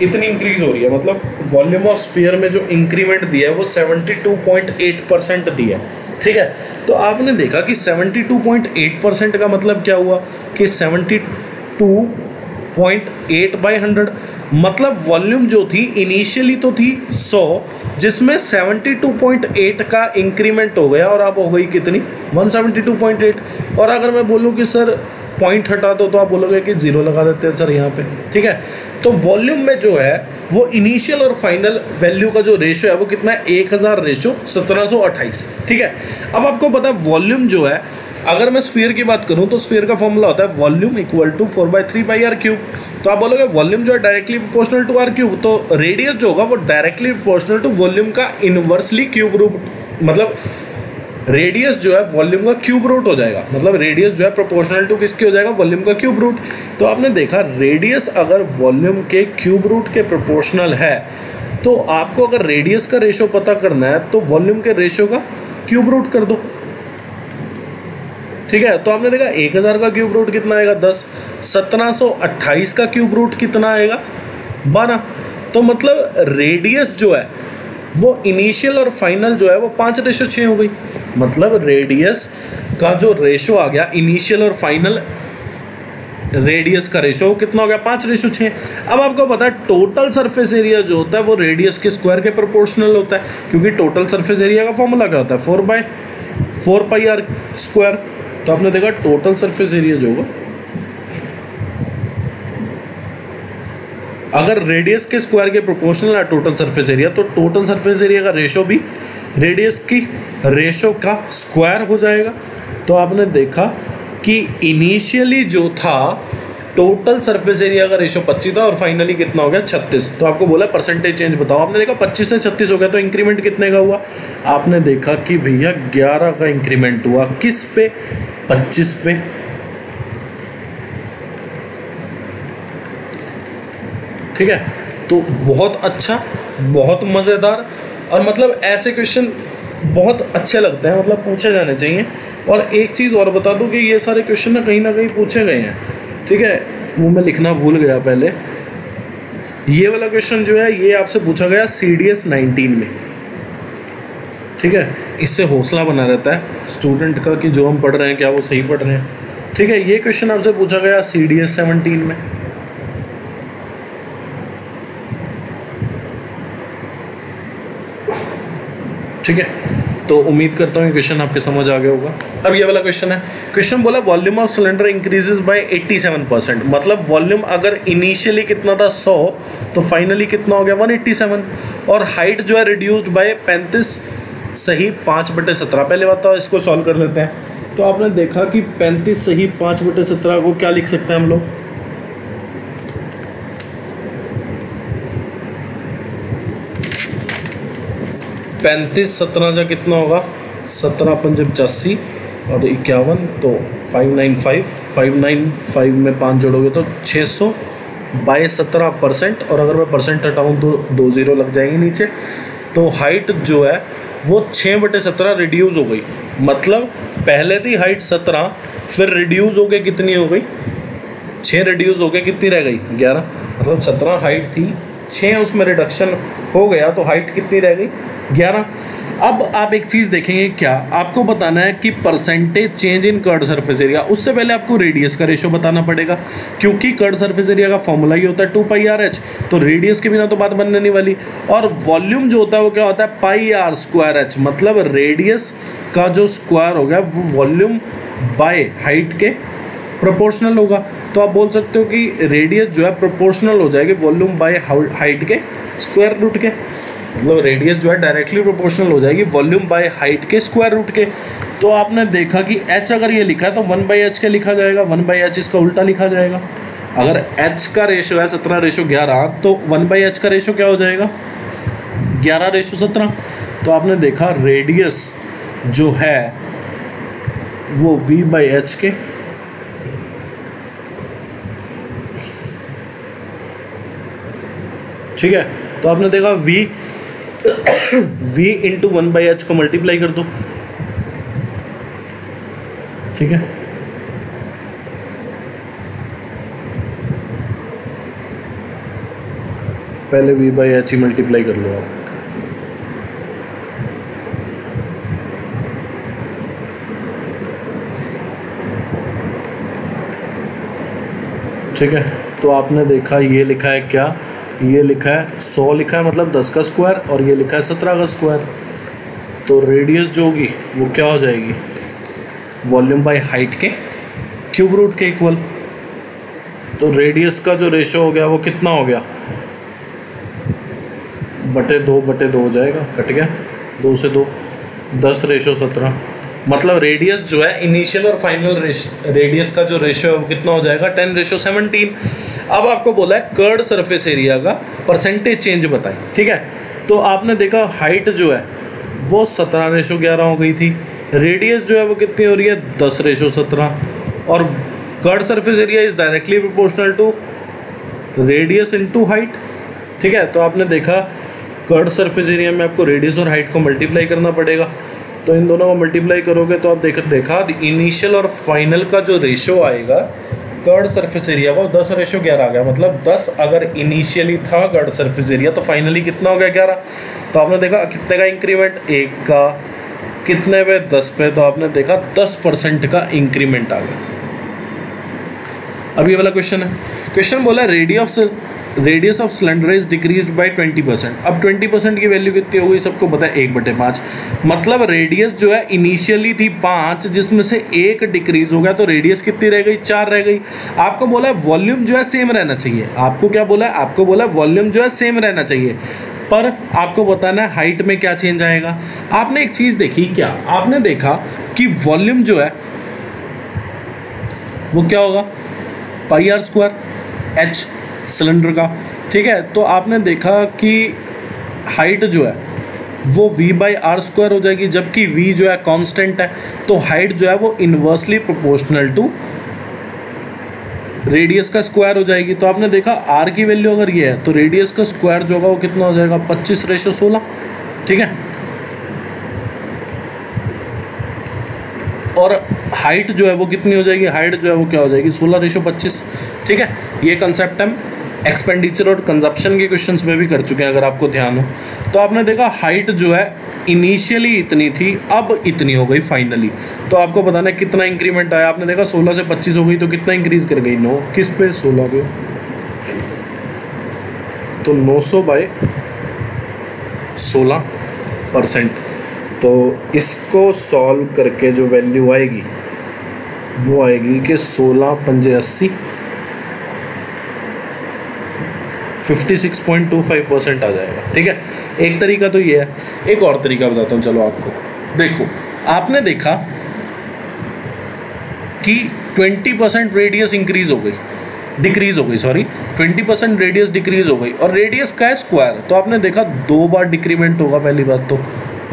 इतनी इंक्रीज हो रही है, मतलब वॉल्यूम ऑफ स्फीयर में जो इंक्रीमेंट दिया है वो 72.8% दिया है। ठीक है, तो आपने देखा कि 72.8% का मतलब क्या हुआ कि 72.8 बाई 100, मतलब वॉल्यूम जो थी इनिशियली तो थी 100, जिसमें 72.8 का इंक्रीमेंट हो गया, और अब हो गई कितनी, 172.8। और अगर मैं बोलूँ कि सर पॉइंट हटा दो, तो आप बोलोगे कि 0 लगा देते हैं सर यहाँ पे। ठीक है, तो वॉल्यूम में जो है वो इनिशियल और फाइनल वैल्यू का जो रेशो है वो कितना है, 1000 रेशो 1728। ठीक है, अब आपको पता है वॉल्यूम जो है, अगर मैं स्फीयर की बात करूं तो स्फीयर का फॉर्मूला होता है volume equal to 4/3 pi r cube. तो आप बोलोगे वॉल्यूम जो है directly proportional to r cube, तो रेडियस जो होगा वो डायरेक्टली प्रोपोर्शनल टू वॉल्यूम का इनवर्सली क्यूब रूट, मतलब रेडियस जो है वॉल्यूम का क्यूब रूट हो जाएगा, मतलब रेडियस जो है प्रोपोर्शनल टू किसके हो जाएगा, वॉल्यूम का क्यूब रूट। तो आपने देखा रेडियस अगर वॉल्यूम के क्यूब रूट के प्रोपोर्शनल है, तो आपको अगर रेडियस का रेशो पता करना है तो वॉल्यूम के रेशो का क्यूब रूट कर दो। ठीक है, तो आपने देखा 1000 का क्यूब रूट कितना आएगा, 10, 1728 का क्यूब रूट कितना आएगा, 12। तो मतलब रेडियस जो है वो इनिशियल और फाइनल जो है वो 5:6 हो गई, मतलब रेडियस का जो रेशो आ गया इनिशियल और फाइनल रेडियस का रेशो कितना हो गया 5:6। अब आपको पता है टोटल सरफेस एरिया जो होता है वो रेडियस के स्क्वायर के प्रोपोर्शनल होता है, क्योंकि टोटल सरफेस एरिया का फॉर्मूला क्या होता है 4/4πr²। तो आपने देखा टोटल सरफेस एरिया जो होगा, अगर रेडियस के स्क्वायर के प्रोपोर्शनल है टोटल सरफेस एरिया, तो टोटल सरफेस एरिया का रेशो भी रेडियस की रेशो का स्क्वायर हो जाएगा। तो आपने देखा कि इनिशियली जो था टोटल सरफेस एरिया का रेशो 25 था और फाइनली कितना हो गया 36। तो आपको बोला परसेंटेज चेंज बताओ, आपने देखा 25 से 36 हो गया, तो इंक्रीमेंट कितने का हुआ? आपने देखा कि भैया 11 का इंक्रीमेंट हुआ। किस पे? 25 पे। ठीक है, तो बहुत अच्छा, बहुत मज़ेदार, और मतलब ऐसे क्वेश्चन बहुत अच्छे लगते हैं, मतलब पूछे जाने चाहिए। और एक चीज़ और बता दूं कि ये सारे क्वेश्चन ना कहीं पूछे गए हैं। ठीक है, वो मैं लिखना भूल गया पहले। ये वाला क्वेश्चन जो है ये आपसे पूछा गया CDS 19 में। ठीक है, इससे हौसला बना रहता है स्टूडेंट का कि जो हम पढ़ रहे हैं क्या वो सही पढ़ रहे हैं। ठीक है, ये क्वेश्चन आपसे पूछा गया CDS 17 में। ठीक है, तो उम्मीद करता हूँ ये क्वेश्चन आपके समझ आ गया होगा। अब ये वाला क्वेश्चन है, क्वेश्चन बोला volume of cylinder increases by 87%। मतलब वॉल्यूम अगर इनिशियली कितना था 100, तो फाइनली कितना हो गया 187। और हाइट जो है रिड्यूस्ड बाय 35 सही 5/17। पहले बात तो इसको सॉल्व कर लेते हैं। तो आपने देखा कि 35 सही 5/17 को क्या लिख सकते हैं हम लोग? पैंतीस 17 का कितना होगा 17×5 = 85 और 51, तो 595 में 5 जोड़ोगे तो 600/17%। और अगर मैं परसेंट हटाऊँ तो 2 0 लग जाएंगे नीचे। तो हाइट जो है वो 6/17 रिड्यूस हो गई। मतलब पहले थी हाइट 17, फिर रिड्यूस हो गई, कितनी हो गई 6 रिड्यूस हो गई, कितनी रह गई 11। मतलब 17 हाइट थी, 6 उसमें रिडक्शन हो गया, तो हाइट कितनी रह गई 11। अब आप एक चीज़ देखेंगे, क्या आपको बताना है कि percentage change in curd surface area. उससे पहले आपको रेडियस का रेशो बताना पड़ेगा, क्योंकि कर्ड सरफेस एरिया का फॉर्मूला ही होता है 2πRh। तो रेडियस के बिना तो बात बनने नहीं वाली। और वॉल्यूम जो होता है वो क्या होता है πr²h। मतलब रेडियस का जो स्क्वायर होगा वो वॉल्यूम बाय हाइट के प्रोपोर्शनल होगा। तो आप बोल सकते हो कि रेडियस जो है प्रोपोर्शनल हो जाएगी वॉल्यूम बाय हाइट के स्क्वायर रूट के। मतलब रेडियस जो है डायरेक्टली प्रोपोर्शनल हो जाएगी वॉल्यूम बाय हाइट के स्क्वायर रूट के। तो आपने देखा कि h अगर ये लिखा है तो 1/h के लिखा जाएगा, 1/h इसका उल्टा लिखा जाएगा। अगर h का रेशो है 17:11, तो 1/h का रेशो क्या हो जाएगा 11:17। तो आपने देखा रेडियस जो है वो v/h के, ठीक है। तो आपने देखा v × 1/h को मल्टीप्लाई कर दो, ठीक है। पहले v/h ही मल्टीप्लाई कर लो आप, ठीक है। तो आपने देखा ये लिखा है क्या, ये लिखा है 100 लिखा है, मतलब 10 का स्क्वायर, और ये लिखा है 17 का स्क्वायर। तो रेडियस जो होगी वो क्या हो जाएगी वॉल्यूम बाय हाइट के क्यूब रूट के इक्वल। तो रेडियस का जो रेशो हो गया वो कितना हो गया 2/2 हो जाएगा, कट गया 2 से 2, 10:17। मतलब रेडियस जो है इनिशियल और फाइनल रेडियस का जो रेशो है वो कितना हो जाएगा 10:17। अब आपको बोला है कर्ड सरफेस एरिया का परसेंटेज चेंज बताएं, ठीक है। तो आपने देखा हाइट जो है वो 17:11 हो गई थी, रेडियस जो है वो कितनी हो रही है 10:17, और curved surface area is directly proportional to radius into height, ठीक है। तो आपने देखा कर्ड सरफेस एरिया में आपको रेडियस और हाइट को मल्टीप्लाई करना पड़ेगा। तो इन दोनों को मल्टीप्लाई करोगे तो आप देखा इनिशियल और फाइनल का जो रेशो आएगा कर्ड सरफेस एरिया का 10:11 आ गया। मतलब 10 अगर इनिशियली था कर्ड सरफेस एरिया तो फाइनली कितना हो गया 11। तो आपने देखा कितने का इंक्रीमेंट, 1 का, कितने पे 10 पे। तो आपने देखा 10% का इंक्रीमेंट आ गया। अभी वाला क्वेश्चन है, क्वेश्चन बोला radius of cylinder is decrease by 20%। अब 20% की वैल्यू कितनी हो गई सबको पता है, 1/5। मतलब रेडियस जो है इनिशियली थी 5, जिसमें से 1 डिक्रीज हो गया, तो रेडियस कितनी रह गई, 4 रह गई। आपको बोला है वॉल्यूम जो है सेम रहना चाहिए। आपको क्या बोला है, आपको बोला है वॉल्यूम जो है सेम रहना चाहिए, पर आपको बताना है हाइट में क्या चेंज आएगा। आपने एक चीज़ देखी क्या, आपने देखा कि वॉल्यूम जो है वो क्या होगा, πr² h सिलेंडर का, ठीक है। तो आपने देखा कि हाइट जो है वो v/r² हो जाएगी, जबकि v जो है कांस्टेंट है, तो हाइट जो है वो इन्वर्सली प्रोपोर्शनल टू रेडियस का स्क्वायर हो जाएगी। तो आपने देखा r की वैल्यू अगर ये है तो रेडियस का स्क्वायर जो होगा वो कितना हो जाएगा, 25/16, ठीक है। और हाइट जो है वो कितनी हो जाएगी, हाइट जो है वो क्या हो जाएगी, 16/25, ठीक है। ये कंसेप्ट हम एक्सपेंडिचर और कंजप्शन के क्वेश्चंस में भी कर चुके हैं अगर आपको ध्यान हो। तो आपने देखा हाइट जो है इनिशियली इतनी थी, अब इतनी हो गई फाइनली। तो आपको बताना है कितना इंक्रीमेंट आया। आपने देखा 16 से 25 हो गई, तो कितना इंक्रीज कर गई, 9 किस पे, 16 पे, तो 900/16%। तो इसको सॉल्व करके जो वैल्यू आएगी वो आएगी कि 16×5 = 56.25% आ जाएगा, ठीक है। एक तरीका तो ये है, एक और तरीका बताता हूँ चलो आपको। देखो आपने देखा कि 20% रेडियस इंक्रीज हो गई, डिक्रीज हो गई, सॉरी 20% रेडियस डिक्रीज हो गई, और रेडियस का है स्क्वायर, तो आपने देखा 2 बार डिक्रीमेंट होगा पहली बात तो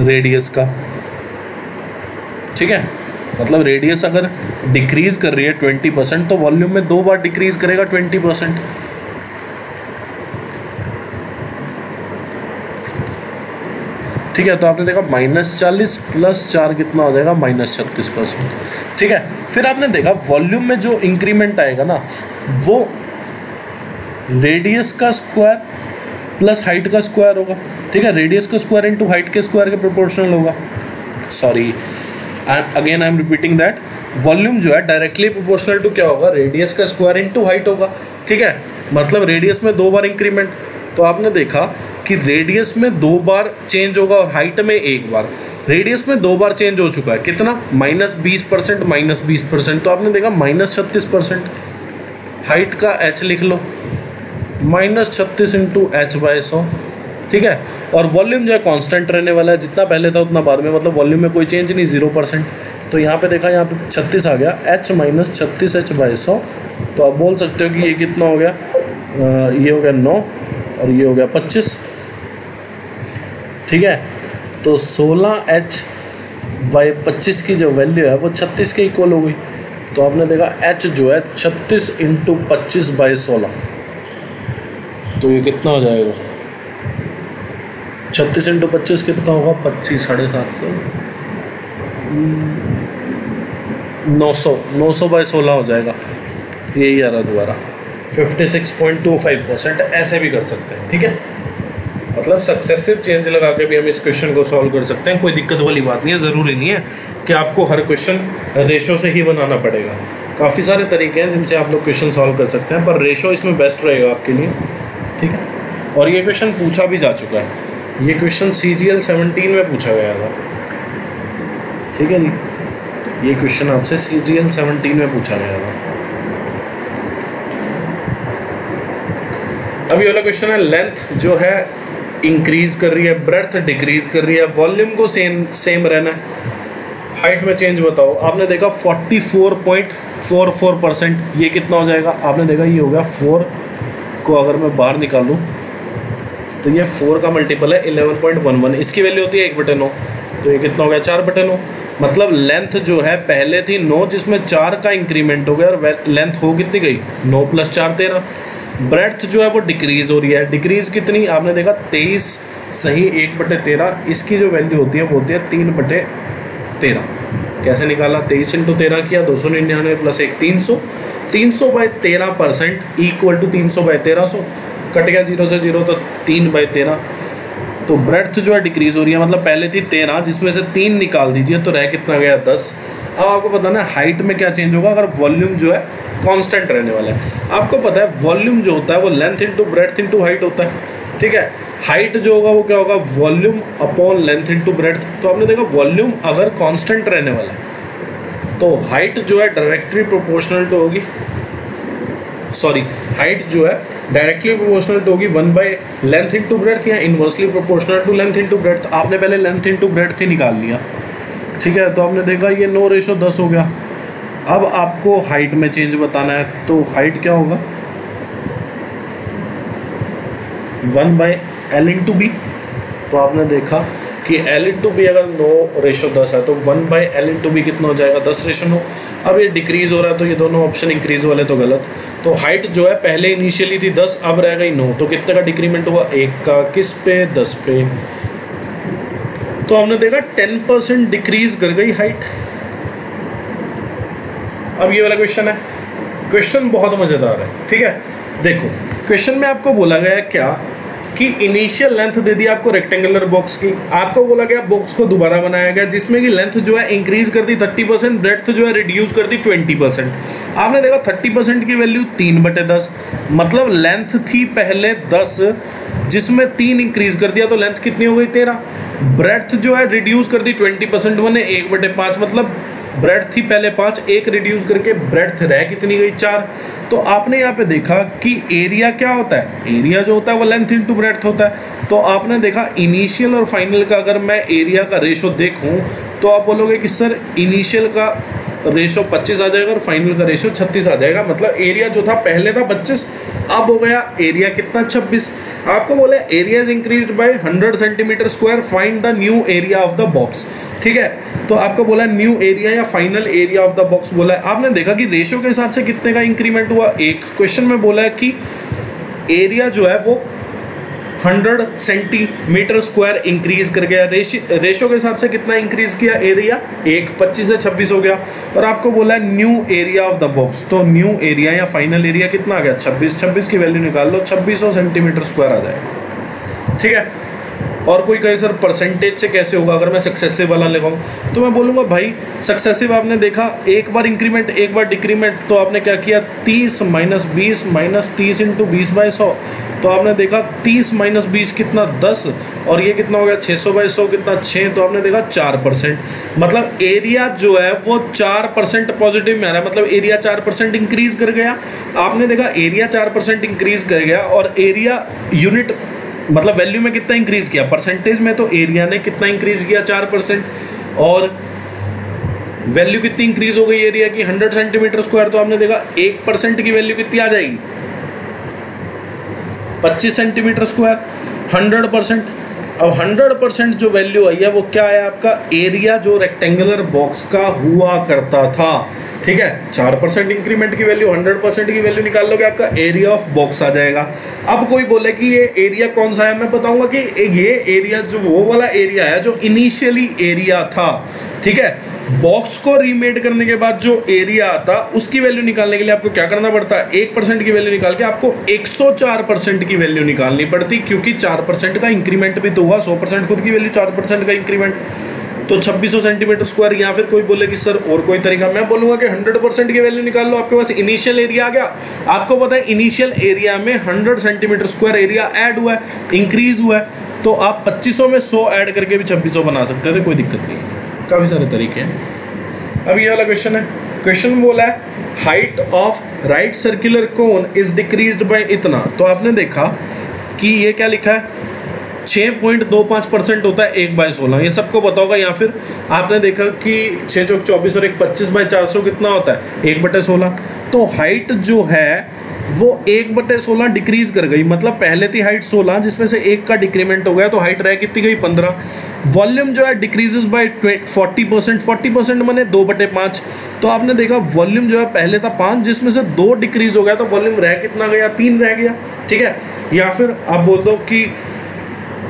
रेडियस का, ठीक है। मतलब रेडियस अगर डिक्रीज कर रही है 20%, तो वॉल्यूम में 2 बार डिक्रीज करेगा 20%, ठीक है। तो आपने देखा -40 + 4 कितना हो जाएगा, -36%, ठीक है। फिर आपने देखा वॉल्यूम में जो इंक्रीमेंट आएगा ना, वो रेडियस का स्क्वायर प्लस हाइट का स्क्वायर होगा, ठीक है। रेडियस का स्क्वायर इंटू हाइट के स्क्वायर के प्रोपोर्शनल होगा। Sorry again I am repeating that, volume जो है डायरेक्टली प्रोपोर्शनल टू क्या होगा, रेडियस का स्क्वायर इंटू हाइट होगा, ठीक है। मतलब रेडियस में 2 बार इंक्रीमेंट, तो आपने देखा कि रेडियस में 2 बार चेंज होगा और हाइट में 1 बार। रेडियस में 2 बार चेंज हो चुका है, कितना, -20%, -20%, तो आपने देखा -36%। हाइट का h लिख लो, -36 × h/100, ठीक है। और वॉल्यूम जो है कांस्टेंट रहने वाला है, जितना पहले था उतना बाद में, मतलब वॉल्यूम में कोई चेंज नहीं, 0%। तो यहाँ पे देखा, यहाँ पे 36 आ गया, h - 36 h/100। तो आप बोल सकते हो कि ये कितना हो गया, ये हो गया 9 और ये हो गया 25, ठीक है। तो 16h/25 की जो वैल्यू है वो 36 के इक्वल हो गई। तो आपने देखा h जो है 36 × 25/16, तो ये कितना हो जाएगा, 36 × 25 कितना होगा, 25 750, 900/16 हो जाएगा। यही आ रहा दोबारा, 56.25%। ऐसे भी कर सकते हैं, ठीक है। मतलब सक्सेसिव चेंज लगा के भी हम इस क्वेश्चन को सॉल्व कर सकते हैं, कोई दिक्कत वाली बात नहीं है। ज़रूरी नहीं है कि आपको हर क्वेश्चन रेशो से ही बनाना पड़ेगा, काफ़ी सारे तरीके हैं जिनसे आप लोग क्वेश्चन सॉल्व कर सकते हैं, पर रेशो इसमें बेस्ट रहेगा आपके लिए, ठीक है। और ये क्वेश्चन पूछा भी जा चुका है, ये क्वेश्चन CGL 17 में पूछा गया था, ठीक है जी। ये क्वेश्चन आपसे CGL 17 में पूछा गया था। अब ये वाला क्वेश्चन है, लेंथ जो है इंक्रीज कर रही है, ब्रेड्थ डिक्रीज कर रही है, वॉल्यूम को सेम रहना है, हाइट में चेंज बताओ। आपने देखा 44.44%, ये कितना हो जाएगा, आपने देखा ये हो गया 4 को अगर मैं बाहर निकालूं तो ये 4 का मल्टीपल है 11.11, इसकी वैल्यू होती है 1/9, तो ये कितना हो गया 4/9। मतलब लेंथ जो है पहले थी 9, जिसमें 4 का इंक्रीमेंट हो गया, और लेंथ हो कितनी गई, 9 + 4 13। ब्रेड्थ जो है वो डिक्रीज़ हो रही है, डिक्रीज़ कितनी, आपने देखा 23 सही 1/13, इसकी जो वैल्यू होती है वो होती है 3/13। कैसे निकाला, 23 × 13 किया, 299 + 1 300, 300/13% = 300/1300, कट गया 0 से 0, तो 3/13। तो ब्रेड्थ जो है डिक्रीज हो रही है, मतलब पहले थी 13, जिसमें से 3 निकाल दीजिए तो रह कितना गया 10। अब आपको बताना है हाइट में क्या चेंज होगा अगर वॉल्यूम जो है कांस्टेंट रहने वाला है। आपको पता है वॉल्यूम जो होता है वो length into breadth into height होता है, ठीक है। हाइट जो होगा वो क्या होगा, volume upon length into breadth. तो आपने देखा वॉल्यूम अगर कांस्टेंट रहने वाला है तो हाइट जो है डायरेक्टली प्रोपोर्शनल टू होगी, सॉरी हाइट जो है डायरेक्टली प्रोपोर्शनल टू होगी 1 बाय लेंथ इंटू ब्रेड्थ या inversely proportional to length into breadth. आपने पहले लेंथ इंटू ब्रेड्थ ही निकाल लिया, ठीक है। तो आपने देखा ये 9:10 हो गया। अब आपको हाइट में चेंज बताना है, तो हाइट क्या होगा 1 बाय L इंटू बी। तो आपने देखा कि L इंटू बी अगर 9:10 है तो 1 बाय L इंटू बी कितना हो जाएगा 10:9। अब ये डिक्रीज़ हो रहा है तो ये दोनों ऑप्शन इंक्रीज़ वाले तो गलत। तो हाइट जो है पहले इनिशियली थी 10, अब रह गई 9, तो कितने का डिक्रीमेंट हुआ, 1 का, किस पे 10 पे। तो हमने देखा 10% डिक्रीज कर गई हाइट। अब ये वाला क्वेश्चन है, क्वेश्चन बहुत मज़ेदार है, ठीक है। देखो क्वेश्चन में आपको बोला गया क्या कि इनिशियल लेंथ दे दी आपको रेक्टेंगुलर बॉक्स की, आपको बोला गया बॉक्स को दोबारा बनाया गया जिसमें कि लेंथ जो है इंक्रीज कर दी 30%, ब्रेड्थ जो है रिड्यूस कर दी 20%। आपने देखा 30% की वैल्यू 3/10, मतलब लेंथ थी पहले 10 जिसमें 3 इंक्रीज कर दिया तो लेंथ कितनी हो गई 13। ब्रेड्थ जो है रिड्यूस कर दी 20% मैंने 1/5, मतलब ब्रेड्थ थी पहले 5, 1 रिड्यूस करके ब्रेड्थ रह कितनी गई 4। तो आपने यहाँ पे देखा कि एरिया क्या होता है, एरिया जो होता है वो लेंथ इंटू ब्रेड्थ होता है। तो आपने देखा इनिशियल और फाइनल का अगर मैं एरिया का रेशो देखूँ तो आप बोलोगे कि सर इनिशियल का रेशो 25 आ जाएगा और फाइनल का रेशो 36 आ जाएगा, मतलब एरिया जो था पहले था 25 अब हो गया एरिया कितना 26। आपको बोले area is increased by 100 centimetre square, find the new area of the box, ठीक है। तो आपको बोला न्यू एरिया या final area of the box बोला है। आपने देखा कि रेशो के हिसाब से कितने का इंक्रीमेंट हुआ, एक क्वेश्चन में बोला है कि एरिया जो है वो 100 सेंटीमीटर स्क्वायर इंक्रीज कर गया, रेशो के हिसाब से कितना इंक्रीज किया एरिया, 1 25 से 26 हो गया। और आपको बोला है new area of the box, तो न्यू एरिया या फाइनल एरिया कितना आ गया 26, 26 की वैल्यू निकाल लो 2600 सेंटीमीटर स्क्वायर आ जाएगा, ठीक है। और कोई कहे सर परसेंटेज से कैसे होगा, अगर मैं सक्सेसिव वाला लगाऊं तो मैं बोलूँगा भाई सक्सेसिव आपने देखा एक बार इंक्रीमेंट एक बार डिक्रीमेंट, तो आपने क्या किया 30 - 20 - 30 × 20/100, तो आपने देखा 30 - 20 कितना 10 और ये कितना हो गया 600/100 कितना 6, तो आपने देखा 4%, मतलब एरिया जो है वो 4% पॉजिटिव में आ रहा है, मतलब एरिया 4% इंक्रीज कर गया। आपने देखा एरिया 4% इंक्रीज कर गया और एरिया यूनिट मतलब वैल्यू में कितना इंक्रीज किया, परसेंटेज में तो एरिया ने कितना इंक्रीज किया 4%, और वैल्यू कितनी इंक्रीज हो गई एरिया की 100 सेंटीमीटर स्क्वायर, तो आपने देखा 1% की वैल्यू कितनी आ जाएगी 25 सेंटीमीटर स्क्वायर 100%। अब 100% जो वैल्यू आई है वो क्या है आपका एरिया जो रेक्टेंगुलर बॉक्स का हुआ करता था, ठीक है। 4% इंक्रीमेंट की वैल्यू 100% की वैल्यू निकाल लोगे आपका एरिया ऑफ बॉक्स आ जाएगा। अब कोई बोले कि ये एरिया कौन सा है, मैं बताऊंगा कि ये एरिया जो वो वाला एरिया है जो इनिशियली एरिया था, ठीक है। बॉक्स को रीमेड करने के बाद जो एरिया आता उसकी वैल्यू निकालने के लिए आपको क्या करना पड़ता है 1% की वैल्यू निकाल के आपको 104% की वैल्यू निकालनी पड़ती, क्योंकि 4% का इंक्रीमेंट भी तो हुआ, 100% खुद की वैल्यू 4% का इंक्रीमेंट, तो 2600 सेंटीमीटर स्क्वायर। या फिर कोई बोले कि सर और कोई तरीका, मैं बोलूँगा कि 100% की वैल्यू निकाल लो, आपके पास इनिशियल एरिया आ गया। आपको पता है इनिशियल एरिया में 100 सेंटीमीटर स्क्वायर एरिया ऐड हुआ है, इंक्रीज हुआ है, तो आप 2500 में 100 ऐड करके भी 2600 बना सकते थे, कोई दिक्कत नहीं है, काफ़ी सारे तरीके हैं। अब ये वाला क्वेश्चन है, क्वेश्चन में बोला है height of right circular cone is decreased bye इतना, तो आपने देखा कि ये क्या लिखा है 6.25% होता है 1/16, ये सबको पता होगा। या फिर आपने देखा कि 6 चौक 24 और 1 25/400 कितना होता है 1/16, तो हाइट जो है वो 1/16 डिक्रीज कर गई, मतलब पहले थी हाइट 16 जिसमें से 1 का डिक्रीमेंट हो गया, तो हाइट रह कितनी गई 15। वॉल्यूम जो है डिक्रीजेस बाय 40%, 40% माने 2/5, तो आपने देखा वॉल्यूम जो है पहले था 5 जिसमें से 2 डिक्रीज हो गया, तो वॉल्यूम रह कितना गया 3 रह गया, ठीक है। या फिर आप बोल दो कि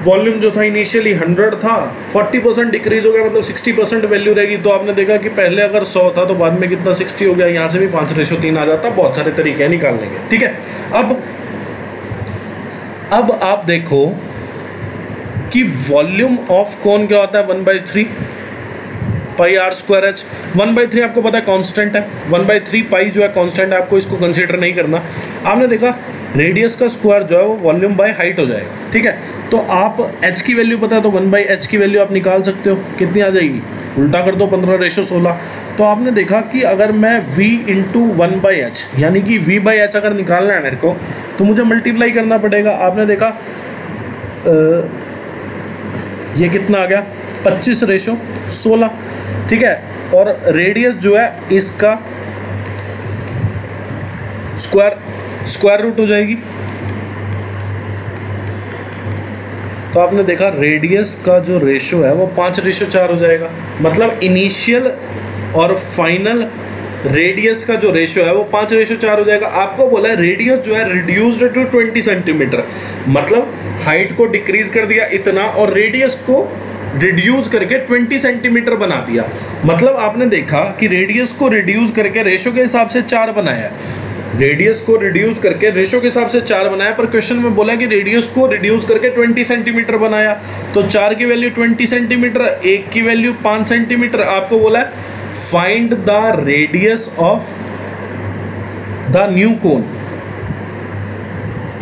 वॉल्यूम जो था इनिशियली 100 था, 40% डिक्रीज हो गया, मतलब 60% वैल्यू रहेगी, तो आपने देखा कि पहले अगर 100 था तो बाद में कितना 60 हो गया, यहाँ से भी 5:3 आ जाता। बहुत सारे तरीके हैं निकालने के, ठीक है। अब आप देखो कि वॉल्यूम ऑफ कोन क्या होता है 1/3, पाई आर स्क्वायर एच। 1/3 आपको पता है कांस्टेंट है, 1/3 पाई जो है कांस्टेंट है, आपको इसको कंसीडर नहीं करना। आपने देखा रेडियस का स्क्वायर जो है वो वॉल्यूम बाय हाइट हो जाएगा, ठीक है। तो आप h की वैल्यू पता है तो 1/h की वैल्यू आप निकाल सकते हो, कितनी आ जाएगी, उल्टा कर दो 15:16। तो आपने देखा कि अगर मैं v इंटू 1/h यानी कि v/h अगर निकालना है मेरे को तो मुझे मल्टीप्लाई करना पड़ेगा। आपने देखा ये कितना आ गया 25:16, ठीक है। और रेडियस जो है इसका स्क्वायर रूट हो जाएगी। तो आपने देखा रेडियस का जो रेशो है वो 5:4 हो जाएगा। मतलब इनिशियल और फाइनल रेडियस का जो रेशो है वो 5:4 हो जाएगा। आपको बोला है रेडियस जो है रिड्यूस्ड टू 20 सेंटीमीटर, मतलब हाइट को डिक्रीज कर दिया इतना और रेडियस को रिड्यूस करके 20 सेंटीमीटर बना दिया। मतलब आपने देखा कि रेडियस को रिड्यूस करके रेशो के हिसाब से 4 बनाया, रेडियस को रिड्यूस करके रेशो के हिसाब से 4 बनाया, पर क्वेश्चन में बोला कि रेडियस को रिड्यूस करके 20 सेंटीमीटर बनाया। तो 4 की वैल्यू 20 सेंटीमीटर, 1 की वैल्यू 5 सेंटीमीटर। आपको बोला है find the radius of the new cone.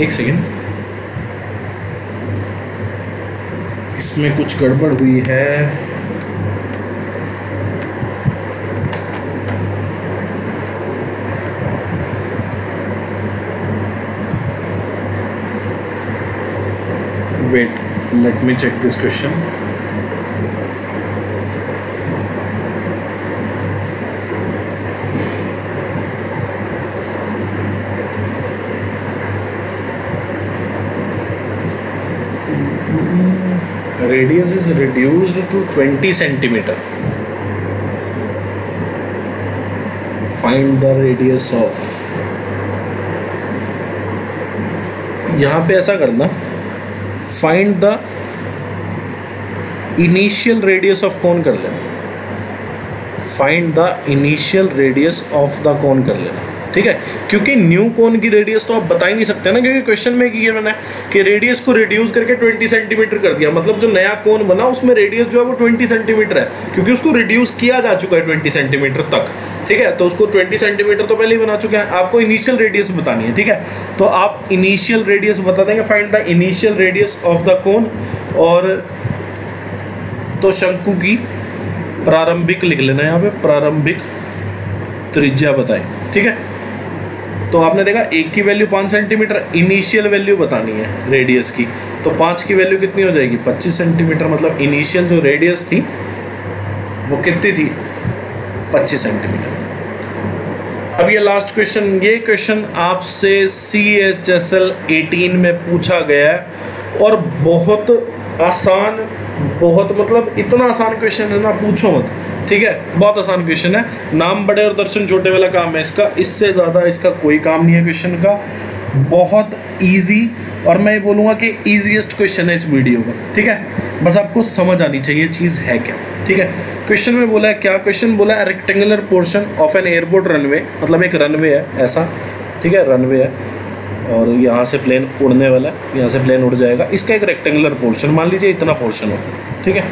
एक सेकेंड, इसमें कुछ गड़बड़ हुई है। Wait, let me check this question. Radius is reduced to 20 centimeter. Find the radius of. यहाँ पे ऐसा करना, find the initial radius of cone कर लेना, find the initial radius of the cone कर लेना, ठीक है। क्योंकि न्यू कोन की रेडियस तो आप बता ही नहीं सकते ना, क्योंकि क्वेश्चन में किया मैंने कि रेडियस को रिड्यूस करके 20 सेंटीमीटर कर दिया, मतलब जो नया कोन बना उसमें रेडियस जो है वो 20 सेंटीमीटर है, क्योंकि उसको रिड्यूस किया जा चुका है 20 सेंटीमीटर तक, ठीक है। तो उसको 20 सेंटीमीटर तो पहले ही बना चुके हैं। आपको इनिशियल रेडियस बतानी है, ठीक है। तो आप इनिशियल रेडियस बता देंगे, find the initial radius of the cone. और तो शंकु की प्रारंभिक लिख लेना यहाँ पे, प्रारंभिक त्रिज्या बताएं, ठीक है। तो आपने देखा 1 की वैल्यू 5 सेंटीमीटर, इनिशियल वैल्यू बतानी है रेडियस की, तो 5 की वैल्यू कितनी हो जाएगी 25 सेंटीमीटर। मतलब इनिशियल जो रेडियस थी वो कितनी थी 25 सेंटीमीटर। अब ये लास्ट क्वेश्चन, ये क्वेश्चन आपसे CHSL 18 में पूछा गया है और बहुत आसान, बहुत मतलब इतना आसान क्वेश्चन है ना पूछो मत, ठीक है। बहुत आसान क्वेश्चन है, नाम बड़े और दर्शन छोटे वाला काम है इसका, इससे ज़्यादा इसका कोई काम नहीं है क्वेश्चन का। बहुत इजी, और मैं ये बोलूँगा कि ईजीएस्ट क्वेश्चन है इस वीडियो का, ठीक है। बस आपको समझ आनी चाहिए चीज़ है क्या, ठीक है। क्वेश्चन में बोला है क्या, क्वेश्चन बोला है rectangular portion of an airport runway, मतलब एक रनवे है ऐसा, ठीक है, रनवे है और यहाँ से प्लेन उड़ने वाला है, यहाँ से प्लेन उड़ जाएगा, इसका एक रेक्टेंगुलर पोर्शन मान लीजिए इतना पोर्शन हो, ठीक है।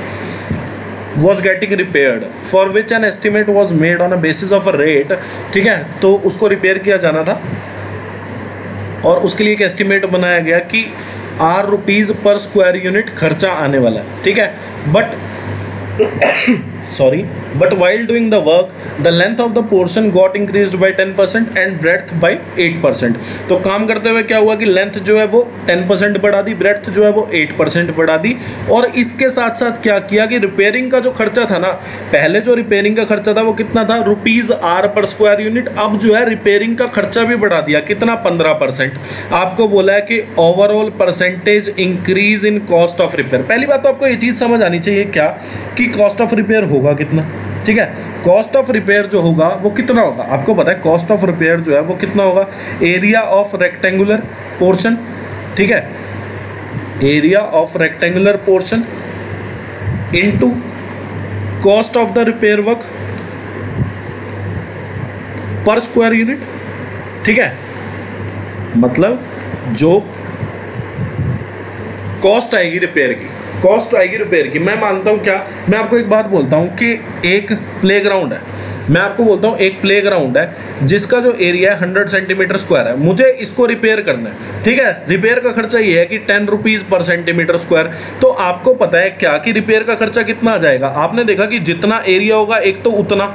was getting repaired for which an estimate was made on a basis of a rate, ठीक है। तो उसको रिपेयर किया जाना था और उसके लिए एक एस्टिमेट बनाया गया कि ₹R पर स्क्वायर यूनिट खर्चा आने वाला है, ठीक है। But while doing the work, the length of the portion got increased by 10% and breadth by 8%. तो काम करते हुए क्या हुआ कि लेंथ जो है वो 10% बढ़ा दी, ब्रेड्थ जो है वो 8% बढ़ा दी। और इसके साथ साथ क्या किया कि रिपेयरिंग का जो खर्चा था ना, पहले जो रिपेयरिंग का खर्चा था वो कितना था ₹R पर स्क्वायर यूनिट, अब जो है रिपेयरिंग का खर्चा भी बढ़ा दिया, कितना 15%। आपको बोला है कि overall percentage increase in cost of repair. पहली बात तो आपको ये चीज़ समझ आनी चाहिए क्या कि कॉस्ट ऑफ रिपेयर होगा कितना, ठीक है। कॉस्ट ऑफ रिपेयर जो होगा वो कितना होगा, आपको पता है कॉस्ट ऑफ रिपेयर जो है वो कितना होगा, एरिया ऑफ रेक्टेंगुलर पोर्शन, ठीक है, area of rectangular portion into cost of the repair work पर स्क्वायर यूनिट, ठीक है। मतलब जो कॉस्ट आएगी रिपेयर की, कॉस्ट आएगी रिपेयर की। मैं मानता हूँ क्या, मैं आपको एक बात बोलता हूँ कि एक प्लेग्राउंड है, मैं आपको बोलता हूँ एक प्लेग्राउंड है जिसका जो एरिया है 100 सेंटीमीटर स्क्वायर है, मुझे इसको रिपेयर करना है, ठीक है। रिपेयर का खर्चा ये है कि 10 रुपीज़ पर सेंटीमीटर स्क्वायर। तो आपको पता है क्या कि रिपेयर का खर्चा कितना आ जाएगा। आपने देखा कि जितना एरिया होगा एक तो उतना,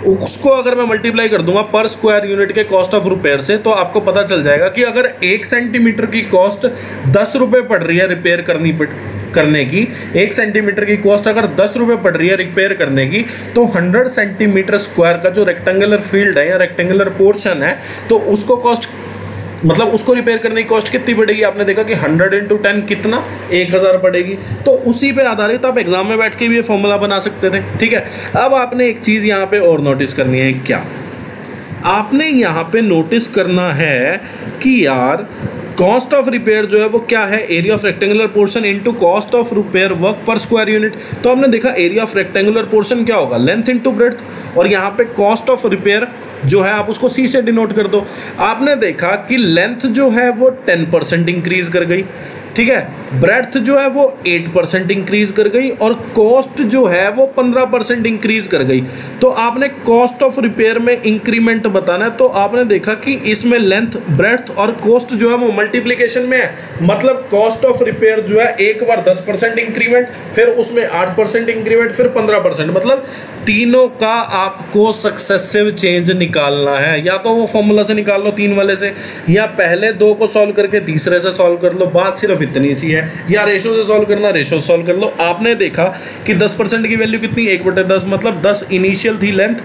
उसको अगर मैं मल्टीप्लाई कर दूंगा पर स्क्वायर यूनिट के कॉस्ट ऑफ रिपेयर से, तो आपको पता चल जाएगा कि अगर 1 सेंटीमीटर की कॉस्ट 10 रुपये पड़ रही है रिपेयर करने की, 1 सेंटीमीटर की कॉस्ट अगर 10 रुपये पड़ रही है रिपेयर करने की, तो 100 सेंटीमीटर स्क्वायर का जो रेक्टेंगुलर फील्ड है या रेक्टेंगुलर पोर्शन है, तो उसको कॉस्ट मतलब उसको रिपेयर करने की कॉस्ट कितनी पड़ेगी। आपने देखा कि 100 × 10 कितना 1000 पड़ेगी। तो उसी पे आधारित आप एग्जाम में बैठ के भी ये फॉर्मूला बना सकते थे, ठीक है। अब आपने एक चीज़ यहाँ पे और नोटिस करनी है, क्या आपने यहाँ पे नोटिस करना है कि यार कॉस्ट ऑफ रिपेयर जो है वो क्या है, area of rectangular portion into cost of repair work पर स्क्वायर यूनिट। तो आपने देखा एरिया ऑफ रेक्टेंगुलर पोर्शन क्या होगा, लेंथ इनटू ब्रेड्थ, और यहाँ पे कॉस्ट ऑफ रिपेयर जो है आप उसको सी से डिनोट कर दो। आपने देखा कि लेंथ जो है वो 10% इंक्रीज कर गई, ठीक है, ब्रेड्थ जो है वो 8% इंक्रीज कर गई, और कॉस्ट जो है वो 15% इंक्रीज कर गई। तो आपने कॉस्ट ऑफ रिपेयर में इंक्रीमेंट बताना है, तो आपने देखा कि इसमें लेंथ, ब्रेड्थ और कॉस्ट जो है वो मल्टीप्लिकेशन में है। मतलब कॉस्ट ऑफ रिपेयर जो है एक बार 10% इंक्रीमेंट, फिर उसमें 8% इंक्रीमेंट, फिर 15%, मतलब तीनों का आपको सक्सेसिव चेंज निकालना है। या तो वो फॉर्मूला से निकाल लो 3 वाले से, या पहले 2 को सॉल्व करके तीसरे से सॉल्व कर लो, बात सिर्फ इतनी सी है, या रेशो से सॉल्व करना रेशो से सॉल्व कर लो। आपने देखा कि 10% की वैल्यू कितनी, 1/10, मतलब 10 इनिशियल थी लेंथ,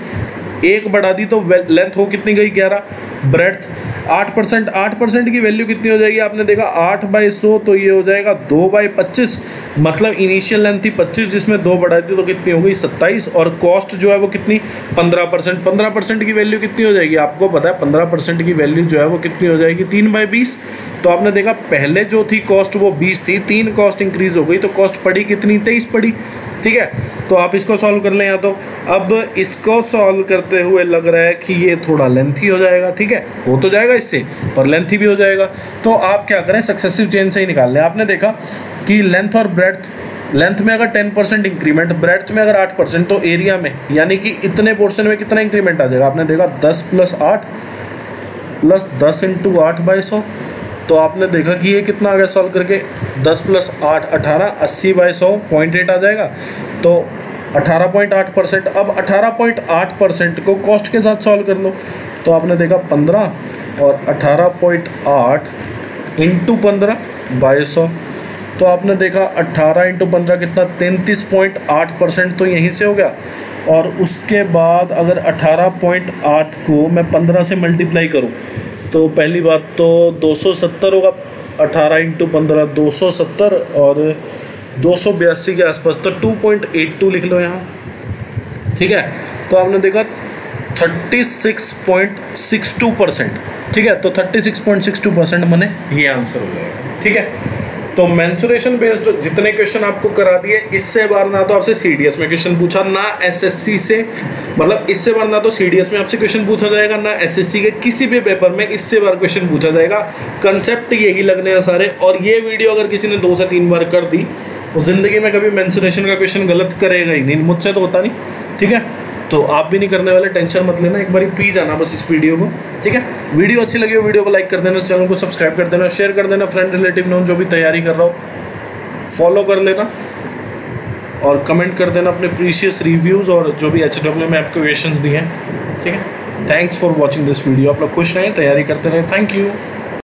1 बढ़ा दी तो लेंथ हो कितनी गई 11, ब्रेड्थ 8% की वैल्यू कितनी हो जाएगी। आपने देखा 8/100 तो ये हो जाएगा 2/25, मतलब इनिशियल लेंथ थी 25 जिसमें 2 बढ़ाई थी तो कितनी हो गई 27, और कॉस्ट जो है वो कितनी 15%। 15% की वैल्यू कितनी हो जाएगी, आपको पता है 15% की वैल्यू जो है वो कितनी हो जाएगी 3/20। तो आपने देखा पहले जो थी कॉस्ट वो 20 थी, 3 कॉस्ट इंक्रीज हो गई, तो कॉस्ट पड़ी कितनी 23 पड़ी, ठीक है। तो आप इसको सॉल्व कर लें। या तो अब इसको सॉल्व करते हुए लग रहा है कि ये थोड़ा लेंथी हो जाएगा, ठीक है, हो तो जाएगा इससे पर लेंथी भी हो जाएगा। तो आप क्या करें, सक्सेसिव चेंज से ही निकाल लें। आपने देखा कि लेंथ और ब्रेड्थ, लेंथ में अगर 10% इंक्रीमेंट, ब्रेड्थ में अगर 8%, तो एरिया में यानी कि इतने पोर्शन में कितना इंक्रीमेंट आ जाएगा। आपने देखा 10 + 8 + 10 × 8/100, तो आपने देखा कि ये कितना आ गया सॉल्व करके, 10 + 8 18, 80/100 0.8 आ जाएगा, तो 18.8%। अब 18.8% को कॉस्ट के साथ सॉल्व कर लो, तो आपने देखा 15 और 18.8 × 15/100, तो आपने देखा 18 × 15 कितना 33.8%, तो यहीं से हो गया। और उसके बाद अगर 18.8 को मैं 15 से मल्टीप्लाई करूँ तो पहली बात तो 270 होगा, 18 × 15 270, और 282 के आसपास, तो 2.82 लिख लो यहाँ, ठीक है। तो आपने देखा 36.62%, ठीक है, तो 36.62% मैंने ये आंसर हो जाएगा, ठीक है। तो मेंसुरेशन बेस्ड जितने क्वेश्चन आपको करा दिए, इससे बार ना तो आपसे सीडीएस में क्वेश्चन पूछा, ना एसएससी से, मतलब इससे बार ना तो सीडीएस में आपसे क्वेश्चन पूछा जाएगा, ना एसएससी के किसी भी पेपर में इससे बार क्वेश्चन पूछा जाएगा। कंसेप्ट यही लगने हैं सारे। और ये वीडियो अगर किसी ने 2 से 3 बार कर दी, वो जिंदगी में कभी मेंसुरेशन का क्वेश्चन गलत करेगा ही नहीं, मुझसे तो होता नहीं, ठीक है। तो आप भी नहीं करने वाले, टेंशन मत लेना, एक बार पी जाना बस इस वीडियो को, ठीक है। वीडियो अच्छी लगी हो वीडियो को लाइक कर देना, चैनल को सब्सक्राइब कर देना, शेयर कर देना, फ्रेंड रिलेटिव नोन जो भी तैयारी कर रहा हो फॉलो कर लेना, और कमेंट कर देना अपने प्रीशियस रिव्यूज़ और जो भी HW में आपको क्वेश्चंस दिए हैं, ठीक है। Thanks for watching this video. आप लोग खुश रहें, तैयारी करते रहें। Thank you.